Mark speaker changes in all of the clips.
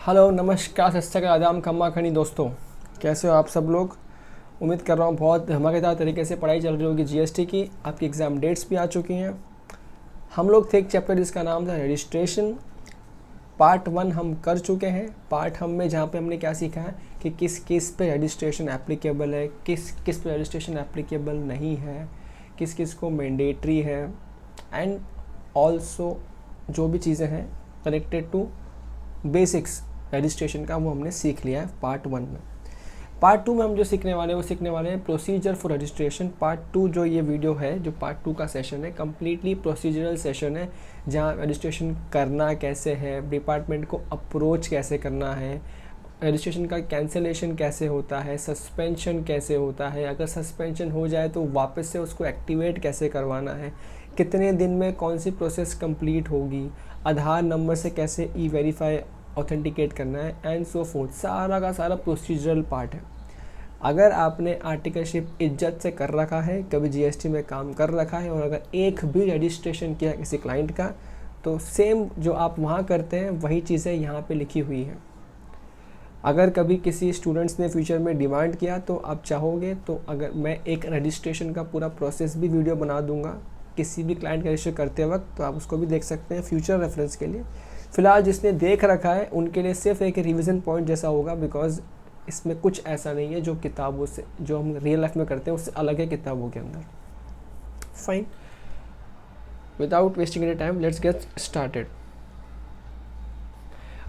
Speaker 1: Hello, नमस्कार, सत श्री अकाल, आदाब, खम्मा खनी दोस्तों। कैसे हो आप सब लोग। उम्मीद कर रहा हूँ बहुत धमाकेदार तरीके से पढ़ाई चल रही होगी जीएसटी की। आपकी एग्ज़ाम डेट्स भी आ चुकी हैं। हम लोग थे एक चैप्टर जिसका नाम था रजिस्ट्रेशन। पार्ट 1 हम कर चुके हैं। पार्ट हम में जहाँ पे हमने क्या सीखा है कि किस किस पे रजिस्ट्रेशन एप्लीकेबल है, किस किस पे रजिस्ट्रेशन एप्लीकेबल नहीं है, किस किस को मैंडेटरी है, एंड ऑल्सो जो भी चीज़ें हैं कनेक्टेड टू बेसिक्स रजिस्ट्रेशन का वो हमने सीख लिया है पार्ट 1 में। पार्ट 2 में हम जो सीखने वाले हैं वो सीखने वाले हैं प्रोसीजर फॉर रजिस्ट्रेशन। पार्ट 2 जो ये वीडियो है, जो पार्ट 2 का सेशन है, कम्प्लीटली प्रोसीजरल सेशन है, जहाँ रजिस्ट्रेशन करना कैसे है, डिपार्टमेंट को अप्रोच कैसे करना है, रजिस्ट्रेशन का कैंसिलेशन कैसे होता है, सस्पेंशन कैसे होता है, अगर सस्पेंशन हो जाए तो वापस से उसको एक्टिवेट कैसे करवाना है, कितने दिन में कौन सी प्रोसेस कंप्लीट होगी, आधार नंबर से कैसे ई वेरीफाई ऑथेंटिकेट करना है, एंड सो फोर्थ। सारा का सारा प्रोसीजरल पार्ट है। अगर आपने आर्टिकलशिप इज्जत से कर रखा है, कभी जीएसटी में काम कर रखा है, और अगर एक भी रजिस्ट्रेशन किया किसी क्लाइंट का, तो सेम जो आप वहाँ करते हैं वही चीज़ें यहाँ पे लिखी हुई हैं। अगर कभी किसी स्टूडेंट्स ने फ्यूचर में डिमांड किया तो आप चाहोगे तो अगर मैं एक रजिस्ट्रेशन का पूरा प्रोसेस भी वीडियो बना दूंगा किसी भी क्लाइंट का रजिस्टर करते वक्त, तो आप उसको भी देख सकते हैं फ्यूचर रेफरेंस के लिए। फ़िलहाल जिसने देख रखा है उनके लिए सिर्फ एक रिवीजन पॉइंट जैसा होगा, बिकॉज इसमें कुछ ऐसा नहीं है जो किताबों से, जो हम रियल लाइफ में करते हैं उससे अलग है किताबों के अंदर। Fine, without wasting any time let's get started.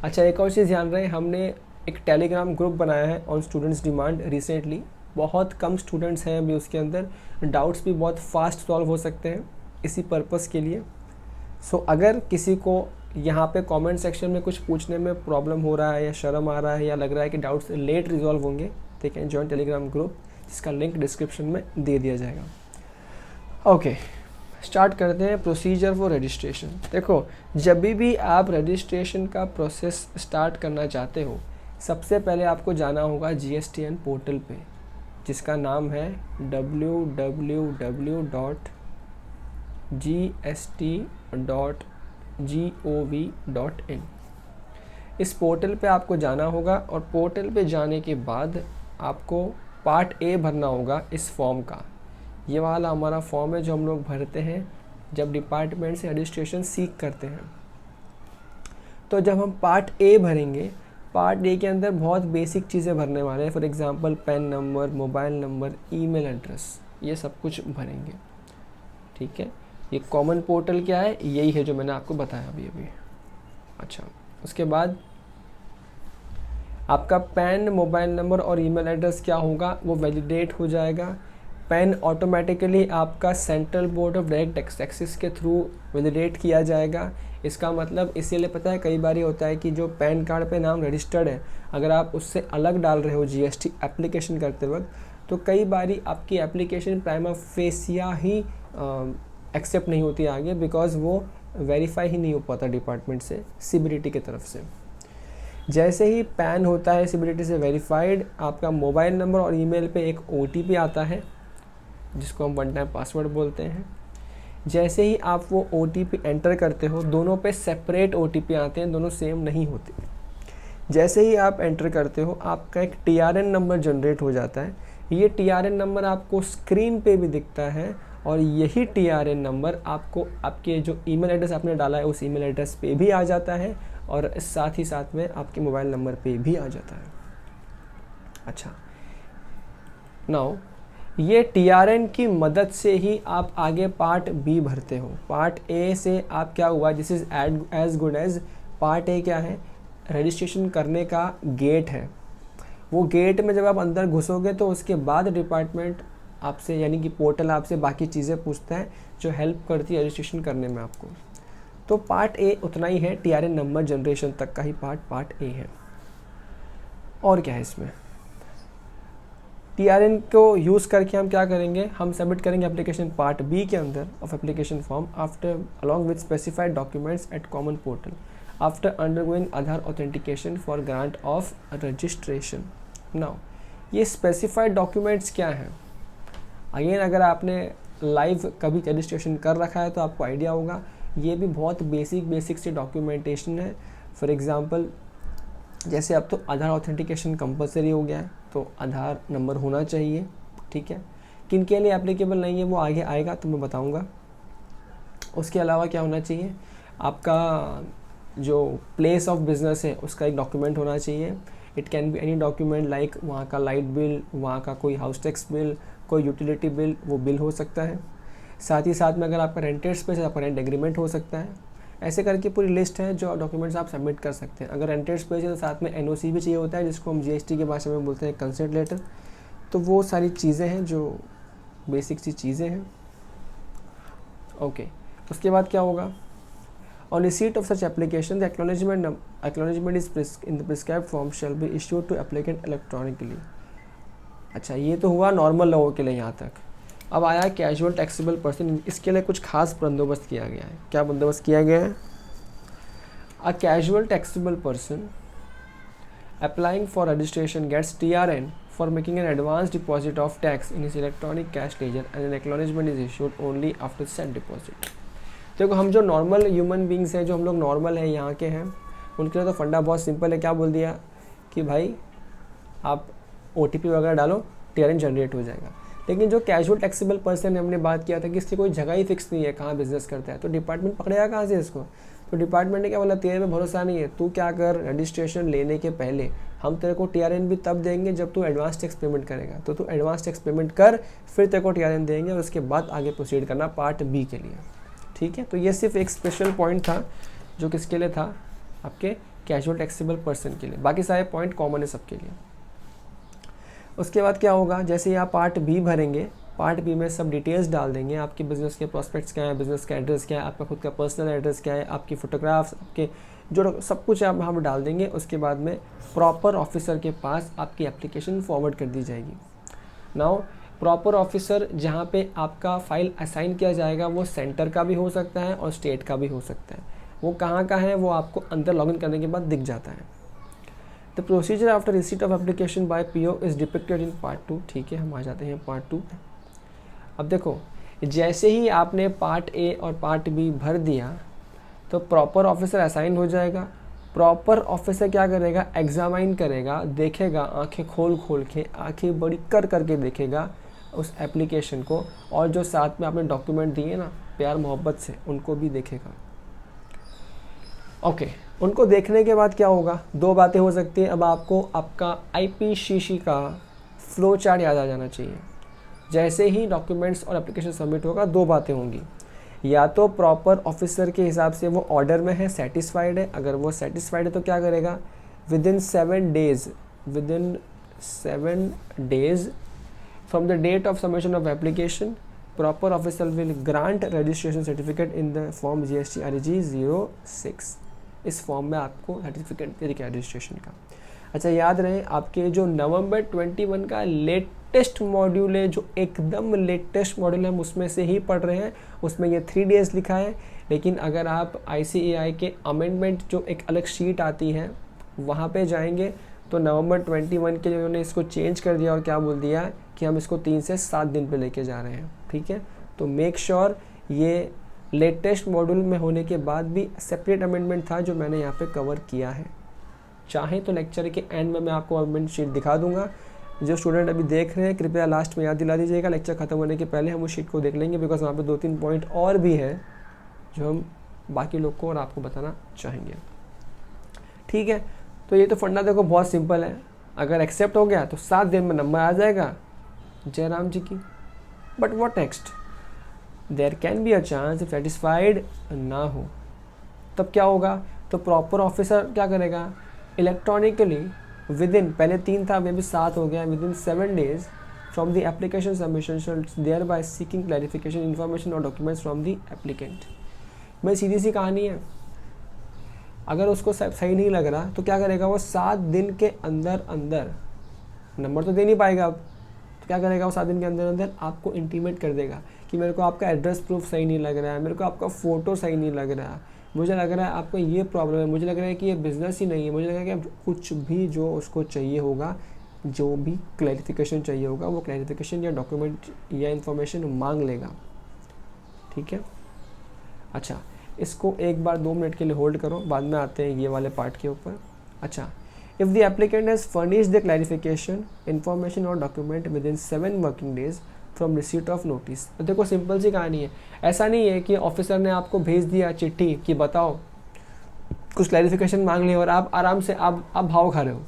Speaker 1: अच्छा, एक और चीज़ ध्यान रहे, हमने एक टेलीग्राम ग्रुप बनाया है ऑन स्टूडेंट्स डिमांड रिसेंटली। बहुत कम स्टूडेंट्स हैं अभी उसके अंदर, डाउट्स भी बहुत फास्ट सॉल्व हो सकते हैं इसी पर्पस के लिए। सो अगर किसी को यहाँ पे कमेंट सेक्शन में कुछ पूछने में प्रॉब्लम हो रहा है, या शर्म आ रहा है, या लग रहा है कि डाउट्स लेट रिजॉल्व होंगे, they can join Telegram group, जिसका लिंक डिस्क्रिप्शन में दे दिया जाएगा। ओके, स्टार्ट करते हैं प्रोसीजर फॉर रजिस्ट्रेशन। देखो, जब भी आप रजिस्ट्रेशन का प्रोसेस स्टार्ट करना चाहते हो, सबसे पहले आपको जाना होगा GSTN पोर्टल पे, जिसका नाम है www.gst.gov.in। इस पोर्टल पे आपको जाना होगा, और पोर्टल पे जाने के बाद आपको पार्ट A भरना होगा इस फॉर्म का। ये वाला हमारा फॉर्म है जो हम लोग भरते हैं जब डिपार्टमेंट से रजिस्ट्रेशन सीख करते हैं। तो जब हम पार्ट A भरेंगे, पार्ट A के अंदर बहुत बेसिक चीज़ें भरने वाले हैं। For example pan number, mobile number, email address, ये सब कुछ भरेंगे। ठीक है, ये कॉमन पोर्टल क्या है, यही है जो मैंने आपको बताया अभी अभी। अच्छा, उसके बाद आपका पैन, मोबाइल नंबर और ईमेल एड्रेस क्या होगा, वो वैलिडेट हो जाएगा। पैन ऑटोमेटिकली आपका central board of direct taxes के थ्रू वैलिडेट किया जाएगा। इसका मतलब इसीलिए पता है, कई बार ये होता है कि जो पैन कार्ड पे नाम रजिस्टर्ड है, अगर आप उससे अलग डाल रहे हो जीएसटी एप्लीकेशन करते वक्त, तो कई बारी आपकी एप्लीकेशन प्राइमा फेसिया ही एक्सेप्ट नहीं होती आगे, बिकॉज वो वेरीफाई ही नहीं हो पाता डिपार्टमेंट से, सीबीडीटी की तरफ से। जैसे ही पैन होता है सीबीडीटी से वेरीफाइड, आपका मोबाइल नंबर और ईमेल पे एक OTP आता है, जिसको हम वन टाइम पासवर्ड बोलते हैं। जैसे ही आप वो OTP एंटर करते हो, दोनों पे सेपरेट OTP आते हैं, दोनों सेम नहीं होते। जैसे ही आप एंटर करते हो, आपका एक TRN नंबर जनरेट हो जाता है। ये TRN नंबर आपको स्क्रीन पे भी दिखता है, और यही TRN नंबर आपको आपके जो ईमेल एड्रेस आपने डाला है उस ईमेल एड्रेस पे भी आ जाता है, और साथ ही साथ में आपके मोबाइल नंबर पे भी आ जाता है। अच्छा, नाउ ये TRN की मदद से ही आप आगे पार्ट B भरते हो। पार्ट A से आप क्या हुआ, this is as good as part A क्या है, रजिस्ट्रेशन करने का गेट है। वो गेट में जब आप अंदर घुसोगे तो उसके बाद डिपार्टमेंट आपसे, यानी कि पोर्टल आपसे बाकी चीज़ें पूछता है जो हेल्प करती है रजिस्ट्रेशन करने में आपको। तो पार्ट A उतना ही है, TRN नंबर जनरेशन तक का ही पार्ट A है। और क्या है इसमें, TRN को यूज़ करके हम क्या करेंगे, हम सबमिट करेंगे एप्लीकेशन पार्ट B के अंदर of application form after along with specified documents eight common portal after undergoing Aadhaar authentication for grant of registration. Now ये स्पेसिफाइड डॉक्यूमेंट्स क्या हैं, अगेन अगर आपने लाइव कभी रजिस्ट्रेशन कर रखा है तो आपको आइडिया होगा। ये भी बहुत बेसिक से डॉक्यूमेंटेशन है। फॉर एग्ज़ाम्पल जैसे अब तो आधार ऑथेंटिकेशन कंपलसरी हो गया है, तो आधार नंबर होना चाहिए, ठीक है। किन के लिए एप्लीकेबल नहीं है वो आगे आएगा तो मैं बताऊंगा। उसके अलावा क्या होना चाहिए, आपका जो प्लेस ऑफ बिजनेस है उसका एक डॉक्यूमेंट होना चाहिए। It can be any document like वहाँ का लाइट बिल, वहाँ का कोई हाउस टैक्स बिल, कोई यूटिलिटी बिल, वो बिल हो सकता है। साथ ही साथ में अगर आपका रेंटेड स्पेस है, आपका रेंट एग्रीमेंट हो सकता है। ऐसे करके पूरी लिस्ट है जो डॉक्यूमेंट्स आप सबमिट कर सकते हैं। अगर रेंटेड स्पेस है तो साथ में एनओसी भी चाहिए होता है, जिसको हम जीएसटी की भाषा में बोलते हैं कंसेंट लेटर। तो वो सारी चीज़ें हैं जो बेसिक सी चीज़ें हैं। ओके, उसके बाद क्या होगा, on receipt of such application the acknowledgement is in the prescribed form shall be issued to applicant electronically. अच्छा, ये तो हुआ नॉर्मल लोगों के लिए यहाँ तक। अब आया कैजुअल टैक्सेबल पर्सन, इसके लिए कुछ खास बंदोबस्त किया गया है। क्या बंदोबस्त किया गया है, a casual taxable person applying for registration gets TRN for making an advance deposit of tax in his electronic cash ledger and an acknowledgement is issued only after said deposit। देखो, हम जो नॉर्मल ह्यूमन बींग्स हैं, जो हम लोग normal हैं यहाँ के हैं, उनके लिए तो फंडा बहुत सिंपल है। क्या बोल दिया कि भाई आप OTP वगैरह डालो, TRN जनरेट हो जाएगा। लेकिन जो कैजुअल टैक्सेबल पर्सन है, हमने बात किया था कि इसकी कोई जगह ही फिक्स नहीं है कहाँ बिजनेस करता है, तो डिपार्टमेंट पकड़ेगा कहाँ से इसको। तो डिपार्टमेंट ने क्या बोला, तेरे में भरोसा नहीं है, तू क्या कर, रजिस्ट्रेशन लेने के पहले हम तेरे को TRN भी तब देंगे जब तू एडवांस टैक्स पेमेंट करेगा। तो तू एडवांस टैक्स पेमेंट कर, फिर तेरे को TRN देंगे और उसके बाद आगे प्रोसीड करना पार्ट B के लिए, ठीक है। तो ये सिर्फ एक स्पेशल पॉइंट था जो किसके लिए था, आपके कैजुअल टैक्सेबल पर्सन के लिए। बाकी सारे पॉइंट कॉमन है सबके लिए। उसके बाद क्या होगा, जैसे आप पार्ट B भरेंगे, पार्ट B में सब डिटेल्स डाल देंगे, आपके बिज़नेस के प्रॉस्पेक्ट्स क्या है, बिज़नेस का एड्रेस क्या है, आपका खुद का पर्सनल एड्रेस क्या है, आपकी फ़ोटोग्राफ्स, आपके जो सब कुछ आप वहाँ पर डाल देंगे। उसके बाद में प्रॉपर ऑफिसर के पास आपकी एप्लीकेशन फॉरवर्ड कर दी जाएगी। नाउ प्रॉपर ऑफिसर जहाँ पे आपका फ़ाइल असाइन किया जाएगा वो सेंटर का भी हो सकता है और स्टेट का भी हो सकता है। वो कहाँ का है वो आपको अंदर लॉगिन करने के बाद दिख जाता है। The procedure after receipt of application by PO is depicted in part 2। ठीक है, हम आ जाते हैं पार्ट 2। अब देखो, जैसे ही आपने पार्ट A और पार्ट B भर दिया तो प्रॉपर ऑफिसर असाइन हो जाएगा। प्रॉपर ऑफिसर क्या करेगा, एग्जामाइन करेगा, देखेगा, आंखें खोल खोल के, आंखें बड़ी कर करके देखेगा उस एप्लीकेशन को, और जो साथ में आपने डॉक्यूमेंट दिए ना प्यार मोहब्बत से, उनको भी देखेगा। ओके, उनको देखने के बाद क्या होगा, दो बातें हो सकती है। अब आपको आपका IPCC का फ्लो चार्ट याद आ जाना चाहिए। जैसे ही डॉक्यूमेंट्स और एप्लीकेशन सबमिट होगा, दो बातें होंगी, या तो प्रॉपर ऑफिसर के हिसाब से वो ऑर्डर में है, सेटिस्फाइड है। अगर वो सेटिस्फाइड है तो क्या करेगा, within 7 days from the date of submission of application, proper officer will grant registration certificate in the form GST RG 06। इस फॉर्म में आपको सर्टिफिकेट दे देगा रजिस्ट्रेशन का। अच्छा, याद रहे आपके जो नवंबर 21 का लेटेस्ट मॉड्यूल है, जो एकदम लेटेस्ट मॉड्यूल है, हम उसमें से ही पढ़ रहे हैं। उसमें ये 3 डेज लिखा है, लेकिन अगर आप ICAI के अमेंडमेंट जो एक अलग शीट आती है वहाँ पे जाएंगे तो नवंबर 21 के लिए उन्होंने इसको चेंज कर दिया और क्या बोल दिया कि हम इसको 3 से 7 दिन पे लेके जा रहे हैं। ठीक है, तो मेक श्योर ये लेटेस्ट मॉड्यूल में होने के बाद भी सेपरेट अमेंडमेंट था जो मैंने यहाँ पे कवर किया है। चाहे तो लेक्चर के एंड में मैं आपको अमेंडमेंट शीट दिखा दूंगा। जो स्टूडेंट अभी देख रहे हैं कृपया लास्ट में याद दिला दीजिएगा, लेक्चर खत्म होने के पहले हम उस शीट को देख लेंगे, बिकॉज वहाँ पे 2-3 पॉइंट और भी हैं जो हम बाकी लोग को और आपको बताना चाहेंगे। ठीक है, तो ये तो फंडा देखो बहुत सिंपल है। अगर एक्सेप्ट हो गया तो 7 दिन में नंबर आ जाएगा जयराम जी की। But what next, there can be a chance if satisfied ना हो तब क्या होगा, तो प्रॉपर ऑफिसर क्या करेगा, इलेक्ट्रॉनिकली विद इन, पहले 3 था मे बी 7 हो गया, within 7 days from the application submission thereby seeking clarification information और डॉक्यूमेंट्स फ्रॉम द एप्लीकेंट। भाई सीधी सी कहानी है, अगर उसको सही नहीं लग रहा तो क्या करेगा, वो 7 दिन के अंदर अंदर, नंबर तो दे नहीं पाएगा अब, तो क्या करेगा वो 7 दिन के अंदर अंदर आपको इंटीमेट कर देगा कि मेरे को आपका एड्रेस प्रूफ सही नहीं लग रहा है, मेरे को आपका फ़ोटो सही नहीं लग रहा है, मुझे लग रहा है आपको ये प्रॉब्लम है, मुझे लग रहा है कि ये बिज़नेस ही नहीं है, मुझे लग रहा है कि कुछ भी जो उसको चाहिए होगा, जो भी क्लैरिफिकेशन चाहिए होगा, वो क्लैरिफिकेशन या डॉक्यूमेंट या इन्फॉर्मेशन मांग लेगा। ठीक है, अच्छा इसको एक बार 2 मिनट के लिए होल्ड करो, बाद में आते हैं ये वाले पार्ट के ऊपर। अच्छा, if the applicant has furnished the clarification information or document within 7 working days from receipt of notice. तो देखो सिंपल सी कहानी है, ऐसा नहीं है कि ऑफिसर ने आपको भेज दिया चिट्ठी कि बताओ कुछ क्लैरिफिकेशन मांग लिया और आप आराम से आप भाव खा रहे हो,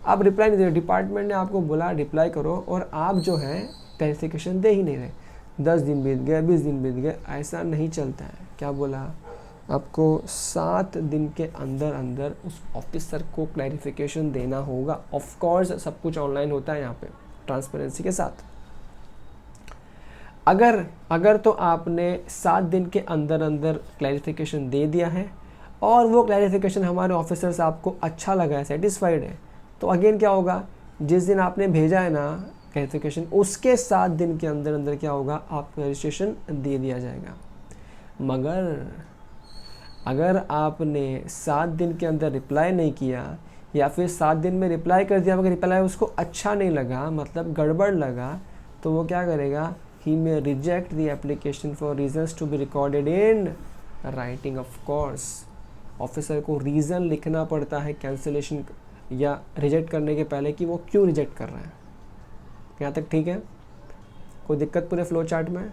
Speaker 1: आप रिप्लाई नहीं दे रहे। डिपार्टमेंट ने आपको बोला रिप्लाई करो और आप जो है क्लैरिफिकेशन दे ही नहीं रहे। 10 दिन बीत गए, 20 दिन बीत गए, ऐसा नहीं चलता है। क्या बोला आपको? 7 दिन के अंदर अंदर उस ऑफिसर को क्लैरिफिकेशन देना होगा। ऑफ कोर्स सब कुछ ऑनलाइन होता है यहाँ पे ट्रांसपेरेंसी के साथ। अगर तो आपने 7 दिन के अंदर अंदर क्लैरिफिकेशन दे दिया है और वो क्लैरिफिकेशन हमारे ऑफिसर्स आपको अच्छा लगा है, सेटिस्फाइड है, तो अगेन क्या होगा, जिस दिन आपने भेजा है ना क्लैरिफिकेशन, उसके 7 दिन के अंदर अंदर क्या होगा, आपको रजिस्ट्रेशन दे दिया जाएगा। मगर अगर आपने 7 दिन के अंदर रिप्लाई नहीं किया या फिर 7 दिन में रिप्लाई कर दिया मगर रिप्लाई उसको अच्छा नहीं लगा, मतलब गड़बड़ लगा, तो वो क्या करेगा, he may reject the application for reasons to be recorded in writing of course। Officer को रीज़न लिखना पड़ता है कैंसिलेशन या रिजेक्ट करने के पहले कि वो क्यों रिजेक्ट कर रहा है। यहाँ तक ठीक है? कोई दिक्कत पूरे फ्लो चार्ट में?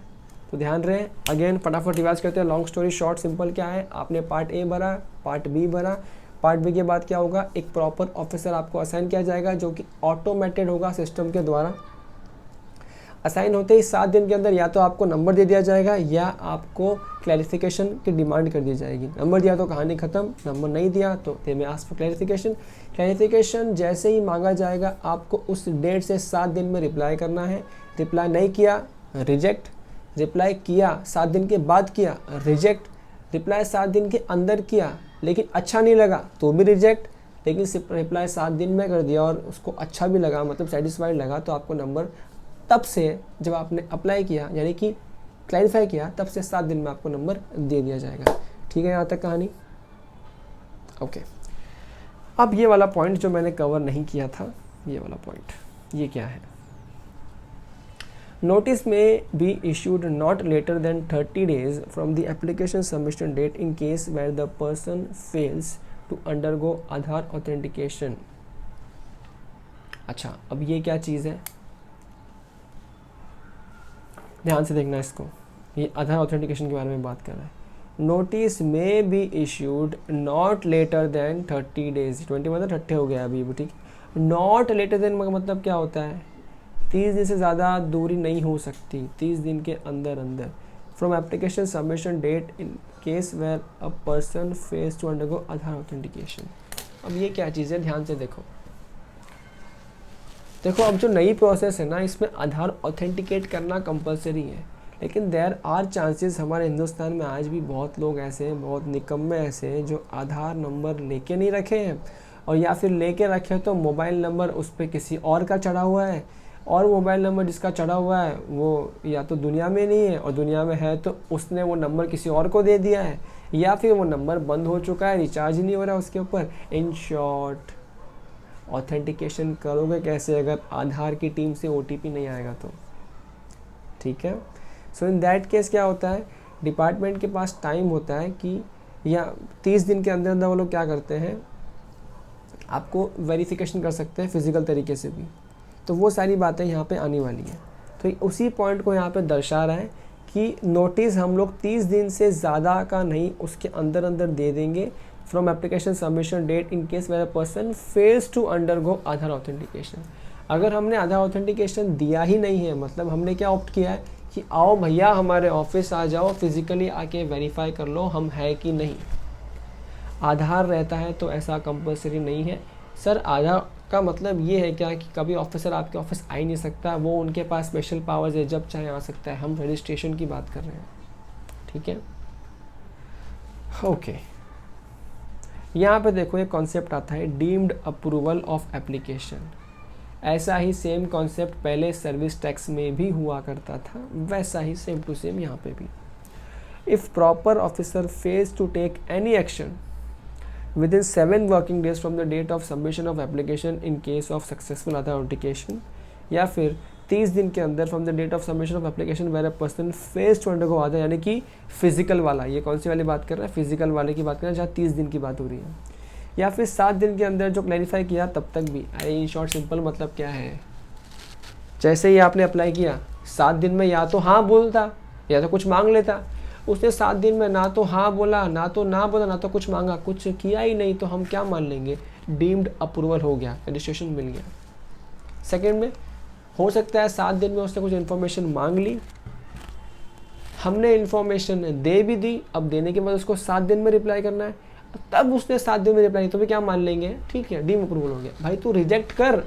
Speaker 1: तो ध्यान रहे, अगेन फटाफट रिवाइज करते हैं। लॉन्ग स्टोरी शॉर्ट सिंपल क्या है, आपने पार्ट ए भरा, पार्ट बी भरा, पार्ट बी के बाद क्या होगा, एक प्रॉपर ऑफिसर आपको असाइन किया जाएगा जो कि ऑटोमेटेड होगा सिस्टम के द्वारा। असाइन होते ही 7 दिन के अंदर या तो आपको नंबर दे दिया जाएगा या आपको क्लैरिफिकेशन की डिमांड कर दी जाएगी। नंबर दिया तो कहानी ख़त्म, नंबर नहीं दिया तो दे में आस्क फॉर क्लैरिफिकेशन। क्लैरिफिकेशन जैसे ही मांगा जाएगा आपको उस डेट से 7 दिन में रिप्लाई करना है। रिप्लाई नहीं किया रिजेक्ट, रिप्लाई किया 7 दिन के बाद किया रिजेक्ट, रिप्लाई 7 दिन के अंदर किया लेकिन अच्छा नहीं लगा तो भी रिजेक्ट, लेकिन रिप्लाई 7 दिन में कर दिया और उसको अच्छा भी लगा, मतलब सेटिस्फाइड लगा, तो आपको नंबर तब से जब आपने अप्लाई किया यानी कि क्लैरिफाई किया तब से 7 दिन में आपको नंबर दे दिया जाएगा। ठीक है यहाँ तक कहानी? ओके। अब ये वाला पॉइंट जो मैंने कवर नहीं किया था, ये वाला पॉइंट, ये क्या है, notice may be issued not later than 30 days from the application submission date in case where the person fails to undergo Aadhaar authentication. अच्छा, अब ये क्या चीज़ है, ध्यान से देखना इसको, ये आधार ऑथेंटिकेशन के बारे में बात कर रहा है। Notice may be issued not later than 30 days, 20 मतलब 30 हो गया अभी, ठीक। नॉट लेटर देन मतलब क्या होता है, 30 दिन से ज़्यादा दूरी नहीं हो सकती, 30 दिन के अंदर अंदर, from application submission date in case where a person fails to undergo Aadhaar authentication. अब ये क्या चीज़ है, ध्यान से देखो। अब जो नई प्रोसेस है ना, इसमें आधार ऑथेंटिकेट करना कंपलसरी है, लेकिन देयर आर चांसेस, हमारे हिंदुस्तान में आज भी बहुत लोग ऐसे हैं, बहुत निकम्मे ऐसे हैं जो आधार नंबर लेके नहीं रखे हैं, और या फिर लेके रखे तो मोबाइल नंबर उस पर किसी और का चढ़ा हुआ है, और मोबाइल नंबर जिसका चढ़ा हुआ है वो या तो दुनिया में नहीं है, और दुनिया में है तो उसने वो नंबर किसी और को दे दिया है, या फिर वो नंबर बंद हो चुका है, रिचार्ज ही नहीं हो रहा उसके ऊपर। इन शॉर्ट, ऑथेंटिकेशन करोगे कैसे अगर आधार की टीम से OTP नहीं आएगा तो? ठीक है। सो इन दैट केस क्या होता है, डिपार्टमेंट के पास टाइम होता है कि या 30 दिन के अंदर अंदर वो लोग क्या करते हैं, आपको वेरिफिकेशन कर सकते हैं फिजिकल तरीके से भी। तो वो सारी बातें यहाँ पे आने वाली हैं। तो उसी पॉइंट को यहाँ पे दर्शा रहा है कि नोटिस हम लोग 30 दिन से ज़्यादा का नहीं, उसके अंदर अंदर दे देंगे from application submission date in case where a person fails to undergo Aadhaar authentication. अगर हमने आधार ऑथेंटिकेशन दिया ही नहीं है, मतलब हमने क्या ऑप्ट किया है कि आओ भैया हमारे ऑफिस आ जाओ, फिजिकली आके वेरीफाई कर लो हम है कि नहीं। आधार रहता है तो ऐसा कंपलसरी नहीं है। सर आधार का मतलब ये है क्या कि कभी ऑफिसर आपके ऑफिस आ ही नहीं सकता, वो उनके पास स्पेशल पावर्स है, जब चाहे आ सकता है। हम रजिस्ट्रेशन की बात कर रहे हैं, ठीक है। ओके, यहाँ पे देखो एक कॉन्सेप्ट आता है डीम्ड अप्रूवल ऑफ एप्लीकेशन। ऐसा ही सेम कॉन्सेप्ट पहले सर्विस टैक्स में भी हुआ करता था, वैसा ही सेम टू सेम यहाँ पे भी। If proper officer fails to take any action within 7 working days from the date of submission of application in case of successful Aadhaar authentication, या फिर 30 दिन के अंदर from the date of submission of application where a person fails to undergo Aadhaar, यानी कि physical वाला, ये कौन सी वाली बात कर रहा है, फिजिकल वाले की बात कर रहे हैं जहाँ 30 दिन की बात हो रही है। या फिर 7 दिन के अंदर जो क्लैरिफाई किया तब तक भी। अरे इन शॉर्ट सिंपल मतलब क्या है, जैसे ही आपने अप्लाई किया 7 दिन में या तो हाँ बोलता या तो कुछ मांग लेता। उसने 7 दिन में ना तो हाँ बोला, ना तो ना बोला, ना तो कुछ मांगा, कुछ किया ही नहीं, तो हम क्या मान लेंगे, डीम्ड अप्रूवल हो गया, रजिस्ट्रेशन मिल गया। सेकेंड में हो सकता है 7 दिन में उसने कुछ इन्फॉर्मेशन मांग ली, हमने इन्फॉर्मेशन दे भी दी, अब देने के बाद उसको 7 दिन में रिप्लाई करना है, तब उसने 7 दिन में रिप्लाई, तो भी क्या मान लेंगे, ठीक है डीम अप्रूवल हो गया। भाई तू रिजेक्ट कर,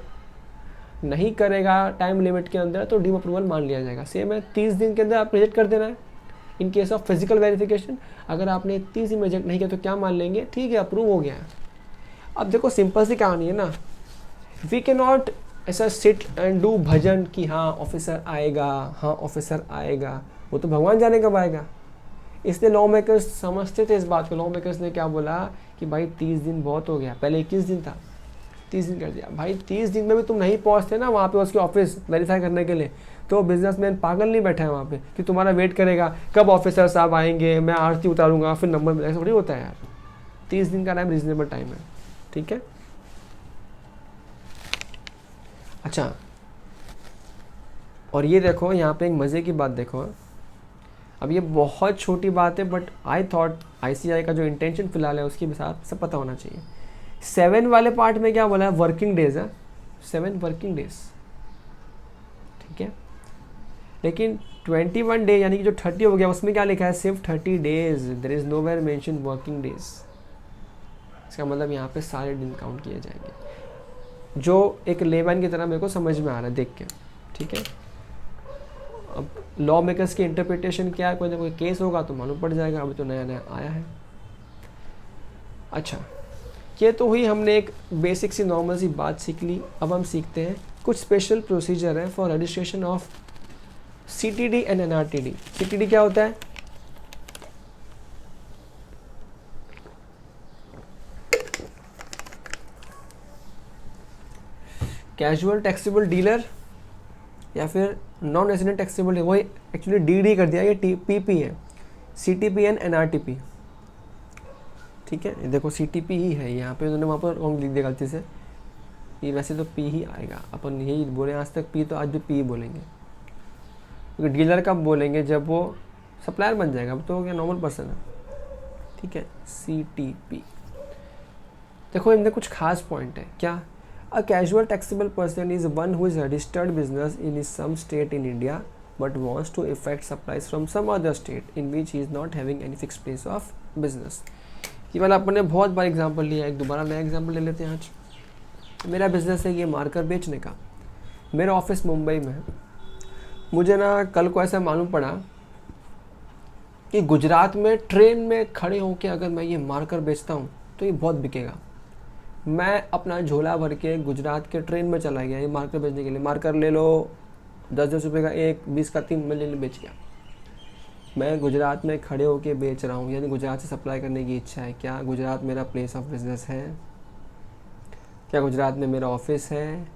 Speaker 1: नहीं करेगा टाइम लिमिट के अंदर तो डीम अप्रूवल मान लिया जाएगा। सेम है 30 दिन के अंदर आप रिजेक्ट कर देना है in case of physical verification. अगर आपने 30 दिन में रिजेक्ट नहीं किया तो क्या मान लेंगे, ठीक है अप्रूव हो गया। अब देखो सिंपल सी कहानी है ना, वी कैन नॉट ऐसा सिट एंड डू भजन कि हाँ ऑफिसर आएगा, हाँ ऑफिसर आएगा, वो तो भगवान जाने कब आएगा। इसलिए लॉ मेकर्स समझते थे इस बात को। लॉ मेकर्स ने क्या बोला कि भाई 30 दिन बहुत हो गया, पहले 21 दिन था, 30 दिन कर दिया। भाई 30 दिन में भी तुम नहीं पहुंचते ना वहाँ पे उसके ऑफिस वेरीफाई करने के लिए, तो बिजनेसमैन पागल नहीं बैठा है वहाँ पे कि तुम्हारा वेट करेगा कब ऑफिसर साहब आएंगे, मैं आरती उतारूंगा फिर नंबर मिलेगा, थोड़ी होता है यार। 30 दिन का टाइम रीजनेबल टाइम है, ठीक है। अच्छा, और ये देखो यहाँ पे एक मज़े की बात देखो, अब ये बहुत छोटी बात है बट आई थॉट आईसीआई का जो इंटेंशन फिलहाल है उसके साथ सब पता होना चाहिए। 7 वाले पार्ट में क्या बोला है, वर्किंग डेज है, 7 वर्किंग डेज, ठीक है। लेकिन 21 डे यानी कि जो 30 हो गया उसमें क्या लिखा है, सिर्फ 30 days, there is nowhere mention working days. इसका मतलब यहाँ पे सारे दिन काउंट किए जाएंगे, जो एक लेमैन की तरह मेरे को समझ में आ रहा है देख के, ठीक है। अब लॉ मेकर्स की इंटरप्रिटेशन क्या है, कोई ना कोई केस होगा तो मालूम पड़ जाएगा, अभी तो नया नया आया है। अच्छा, ये तो हुई हमने एक बेसिक सी नॉर्मल सी बात सीख ली। अब हम सीखते हैं कुछ स्पेशल प्रोसीजर है for registration of CTD and NRTD. CTD क्या होता है, कैजुअल टैक्सेबल डीलर या फिर नॉन रेजिडेंट टैक्सेबल, वही एक्चुअली डीडी कर दिया, ये पीपी है, सीटीपी एंड एनआरटीपी, ठीक है। ये देखो सीटीपी ही है यहाँ पे, उन्होंने वहाँ पर रॉन्ग लिख दिया गलती से, ये वैसे तो पी ही आएगा, अपन यही बोले आज तक पी, तो आज भी पी बोलेंगे, क्योंकि डीलर कब बोलेंगे, जब वो सप्लायर बन जाएगा, अब तो क्या नॉर्मल पर्सन है, ठीक है। सीटीपी देखो इनमें कुछ खास पॉइंट है क्या, A casual taxable person is one who is registered business in some state in India but wants to effect supplies from some other state in which he is not having any fixed place of business। ये वाला अपन ने बहुत बार example लिया है, एक दोबारा नया example ले लेते हैं आज। मेरा बिजनेस है ये मार्कर बेचने का, मेरा ऑफिस मुंबई में है। मुझे ना कल को ऐसा मालूम पड़ा कि गुजरात में ट्रेन में खड़े होकर अगर मैं ये मार्कर बेचता हूँ तो ये बहुत बिकेगा। मैं अपना झोला भर के गुजरात के ट्रेन में चला गया ये मार्कर बेचने के लिए, मार्कर ले लो 10-10 रुपये का एक, 20 का 3, मैं ले बेच गया। मैं गुजरात में खड़े होके बेच रहा हूँ, यानी गुजरात से सप्लाई करने की इच्छा है। क्या गुजरात मेरा प्लेस ऑफ बिजनेस है, क्या गुजरात में मेरा ऑफिस है,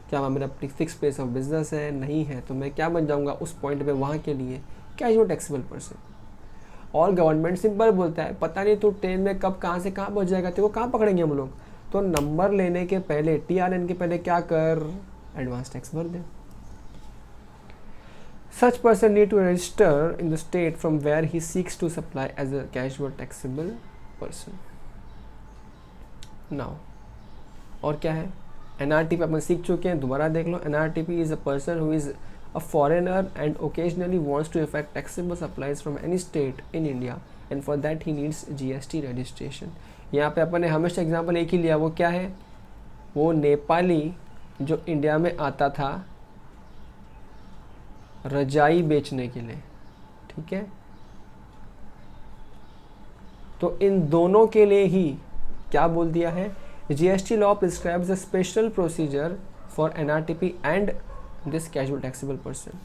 Speaker 1: क्या वहाँ मेरा फिक्स प्लेस ऑफ बिजनेस है, नहीं है, तो मैं क्या बन जाऊँगा उस पॉइंट पे वहाँ के लिए कैजुअल टैक्सेबल पर्सन। और गवर्नमेंट सिंपल बोलता है पता नहीं तू ट्रेन में कब कहाँ से कहाँ पहुँच जाएगा, तेरे को कहाँ पकड़ेंगे हम लोग, तो नंबर लेने के पहले TRN के पहले क्या कर, एडवांस टैक्स भर दे। Such person need to register in the state from where he seeks to supply as a casual taxable person. Now, और क्या है, NRTP अपन सीख चुके हैं, दोबारा देख लो। NRTP is a person who is a foreigner and occasionally wants to effect taxable supplies from any state in India and for that he needs GST registration। यहाँ पे अपन ने हमेशा एग्जाम्पल एक ही लिया, वो क्या है, वो नेपाली जो इंडिया में आता था रजाई बेचने के लिए, ठीक है। तो इन दोनों के लिए ही क्या बोल दिया है, GST law prescribes a special procedure for NRTP and this casual taxable person.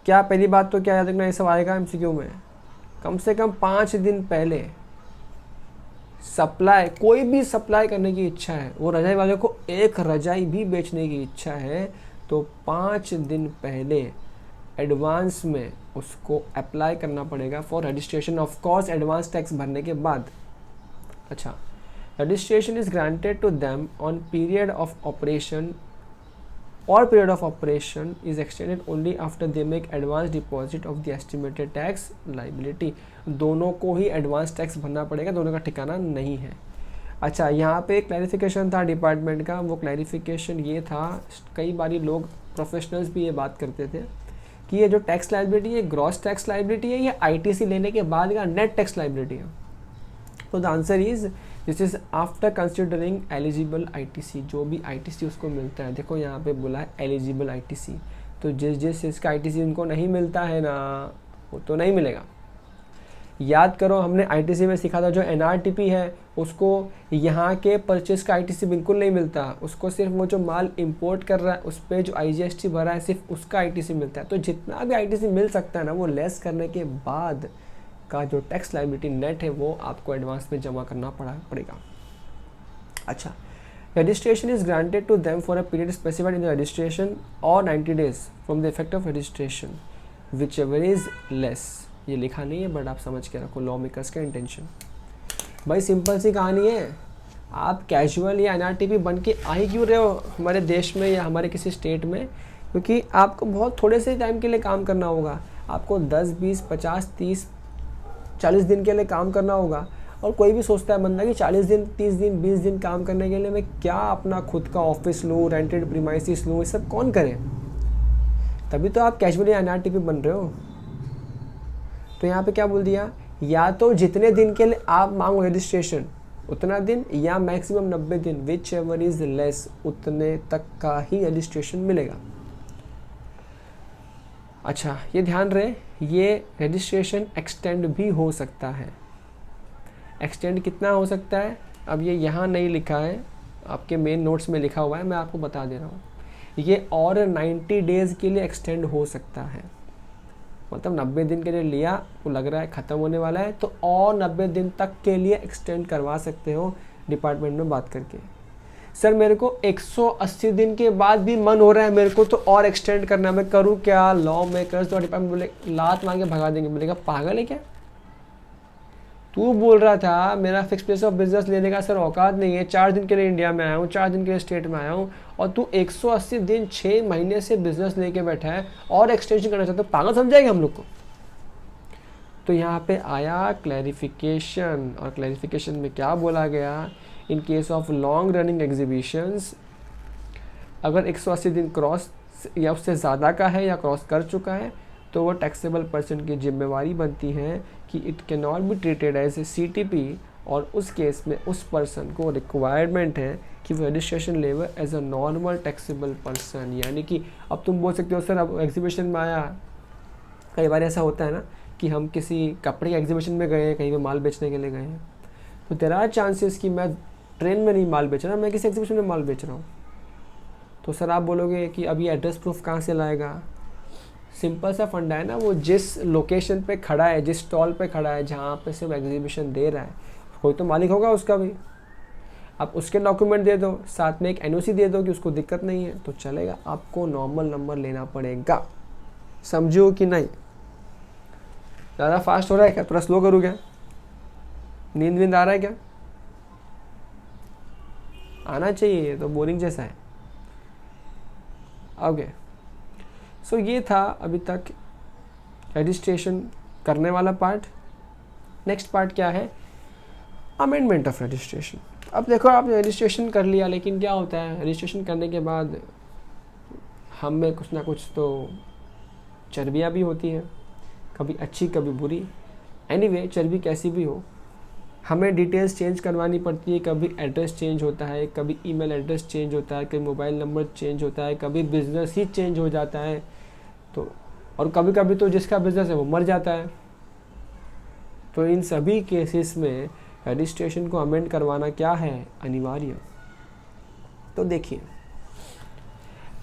Speaker 1: क्या पहली बात तो क्या याद रखना, ये सब आएगा MCQ में, कम से कम 5 दिन पहले सप्लाई, कोई भी सप्लाई करने की इच्छा है, वो रजाई वाले को एक रजाई भी बेचने की इच्छा है तो 5 दिन पहले एडवांस में उसको अप्लाई करना पड़ेगा for registration, of course advance tax भरने के बाद। अच्छा, Registration is granted to them on period of operation or period of operation is extended only after they make advance deposit of the estimated tax liability. दोनों को ही advance tax भरना पड़ेगा, दोनों का ठिकाना नहीं है। अच्छा, यहाँ पे क्लैरिफिकेशन था डिपार्टमेंट का, वो क्लैरिफिकेशन ये था, कई बारी लोग प्रोफेशनल्स भी ये बात करते थे कि ये जो टैक्स लाइबिलिटी है ग्रॉस टैक्स लाइबिलिटी है या आईटीसी लेने के बाद का नेट टैक्स लाइबिलिटी है। तो the answer is this is after considering eligible ITC, जो भी आईटीसी उसको मिलता है। देखो यहाँ पे बोला है एलिजिबल आईटीसी, तो जिस इसका आईटीसी उनको नहीं मिलता है ना, वो तो नहीं मिलेगा। याद करो हमने आईटीसी में सीखा था जो एनआरटीपी है उसको यहाँ के परचेस का आईटीसी बिल्कुल नहीं मिलता, उसको सिर्फ वो जो माल इंपोर्ट कर रहा है उस पर जो आईजीएसटी भरा है सिर्फ उसका आईटीसी मिलता है। तो जितना भी आईटीसी मिल सकता है ना, वो लेस करने के बाद का जो टैक्स लायबिलिटी नेट है वो आपको एडवांस में जमा करना पड़ेगा। अच्छा, registration is granted to them for a period specified in the registration or 90 days from the effect of registration whichever is less। ये लिखा नहीं है बट आप समझ के रखो लॉ मेकर्स का इंटेंशन। भाई सिंपल सी कहानी है, आप कैजुअल या एनआरटीपी बन के आ ही क्यों रहे हो हमारे देश में या हमारे किसी स्टेट में, क्योंकि आपको बहुत थोड़े से टाइम के लिए काम करना होगा। आपको 10, 20, 50, 30, 40 दिन के लिए काम करना होगा। और कोई भी सोचता है बंदा कि 40 दिन, 30 दिन, 20 दिन काम करने के लिए मैं क्या अपना खुद का ऑफिस लूँ, रेंटेड प्रीमाइसिस लूँ, ये सब कौन करे? तभी तो आप कैजुअली एनआरटीपी बन रहे हो। तो यहाँ पे क्या बोल दिया, या तो जितने दिन के लिए आप मांगो रजिस्ट्रेशन उतना दिन, या मैक्सिमम 90 दिन, विच एवर इज लेस, उतने तक का ही रजिस्ट्रेशन मिलेगा। अच्छा, ये ध्यान रहे, ये रजिस्ट्रेशन एक्सटेंड भी हो सकता है। एक्सटेंड कितना हो सकता है, अब ये यहाँ नहीं लिखा है, आपके मेन नोट्स में लिखा हुआ है, मैं आपको बता दे रहा हूँ। ये और 90 डेज़ के लिए एक्सटेंड हो सकता है, मतलब 90 दिन के लिए लिया, वो लग रहा है ख़त्म होने वाला है, तो और 90 दिन तक के लिए एक्सटेंड करवा सकते हो डिपार्टमेंट में बात करके। सर मेरे को 180 दिन के बाद भी मन हो रहा है मेरे को तो और एक्सटेंड करना, मैं करूँ क्या? लॉ मेकर्स तो डिपार्टमेंट बोले लात मार के भगा देंगे, बोलेगा पागल है क्या? तू बोल रहा था मेरा फिक्स प्लेस ऑफ बिजनेस लेने का सर औकात नहीं है, 4 दिन के लिए इंडिया में आया हूँ, 4 दिन के लिए स्टेट में आया हूँ, और तू 180 दिन 6 महीने से बिजनेस लेके बैठा है और एक्सटेंशन करना चाहता है, पागल समझाएगा हम लोग को? तो यहाँ पे आया क्लैरिफिकेशन, और क्लैरिफिकेशन में क्या बोला गया, in case of long running exhibitions अगर 180 दिन क्रॉस या उससे ज़्यादा का है या क्रॉस कर चुका है तो वो टैक्सेबल पर्सन की जिम्मेवारी बनती है कि it can not be treated as a CTP, और उस केस में उस पर्सन को रिक्वायरमेंट है कि वो registration level as a normal taxable person. यानी कि अब तुम बोल सकते हो सर अब एग्जीबिशन में आया, कई बार ऐसा होता है ना कि हम किसी कपड़े के एग्जीबिशन में गए हैं, कहीं पे माल बेचने के लिए गए हैं, तो देयर आर चांसेस कि मैं ट्रेन में नहीं माल बेच रहा, मैं किसी एग्जीबिशन में माल बेच रहा हूँ। तो सर आप बोलोगे कि अब ये एड्रेस प्रूफ कहाँ से लाएगा? सिंपल सा फंडा है ना, वो जिस लोकेशन पे खड़ा है, जिस स्टॉल पे खड़ा है, जहाँ पे से वो एग्जीबिशन दे रहा है, कोई तो मालिक होगा उसका भी। आप उसके डॉक्यूमेंट दे दो, साथ में एक NOC दे दो कि उसको दिक्कत नहीं है, तो चलेगा। आपको नॉर्मल नंबर लेना पड़ेगा, समझो कि नहीं? ज़्यादा फास्ट हो रहा है क्या? थोड़ा स्लो करूँ क्या? नींद आ रहा है क्या? आना चाहिए, तो बोरिंग जैसा है। ओके, सो ये था अभी तक रजिस्ट्रेशन करने वाला पार्ट। नेक्स्ट पार्ट क्या है? Amendment of registration. अब देखो आपने रजिस्ट्रेशन कर लिया, लेकिन क्या होता है रजिस्ट्रेशन करने के बाद हम में कुछ ना कुछ तो चर्बियाँ भी होती हैं, कभी अच्छी कभी बुरी। एनीवे, चर्बी कैसी भी हो, हमें डिटेल्स चेंज करवानी पड़ती है। कभी एड्रेस चेंज होता है, कभी ईमेल एड्रेस चेंज होता है, कभी मोबाइल नंबर चेंज होता है, कभी बिज़नेस ही चेंज हो जाता है, तो और कभी कभी तो जिसका बिज़नेस है वो मर जाता है। तो इन सभी केसेस में रजिस्ट्रेशन को अमेंड करवाना क्या है? अनिवार्य। तो देखिए,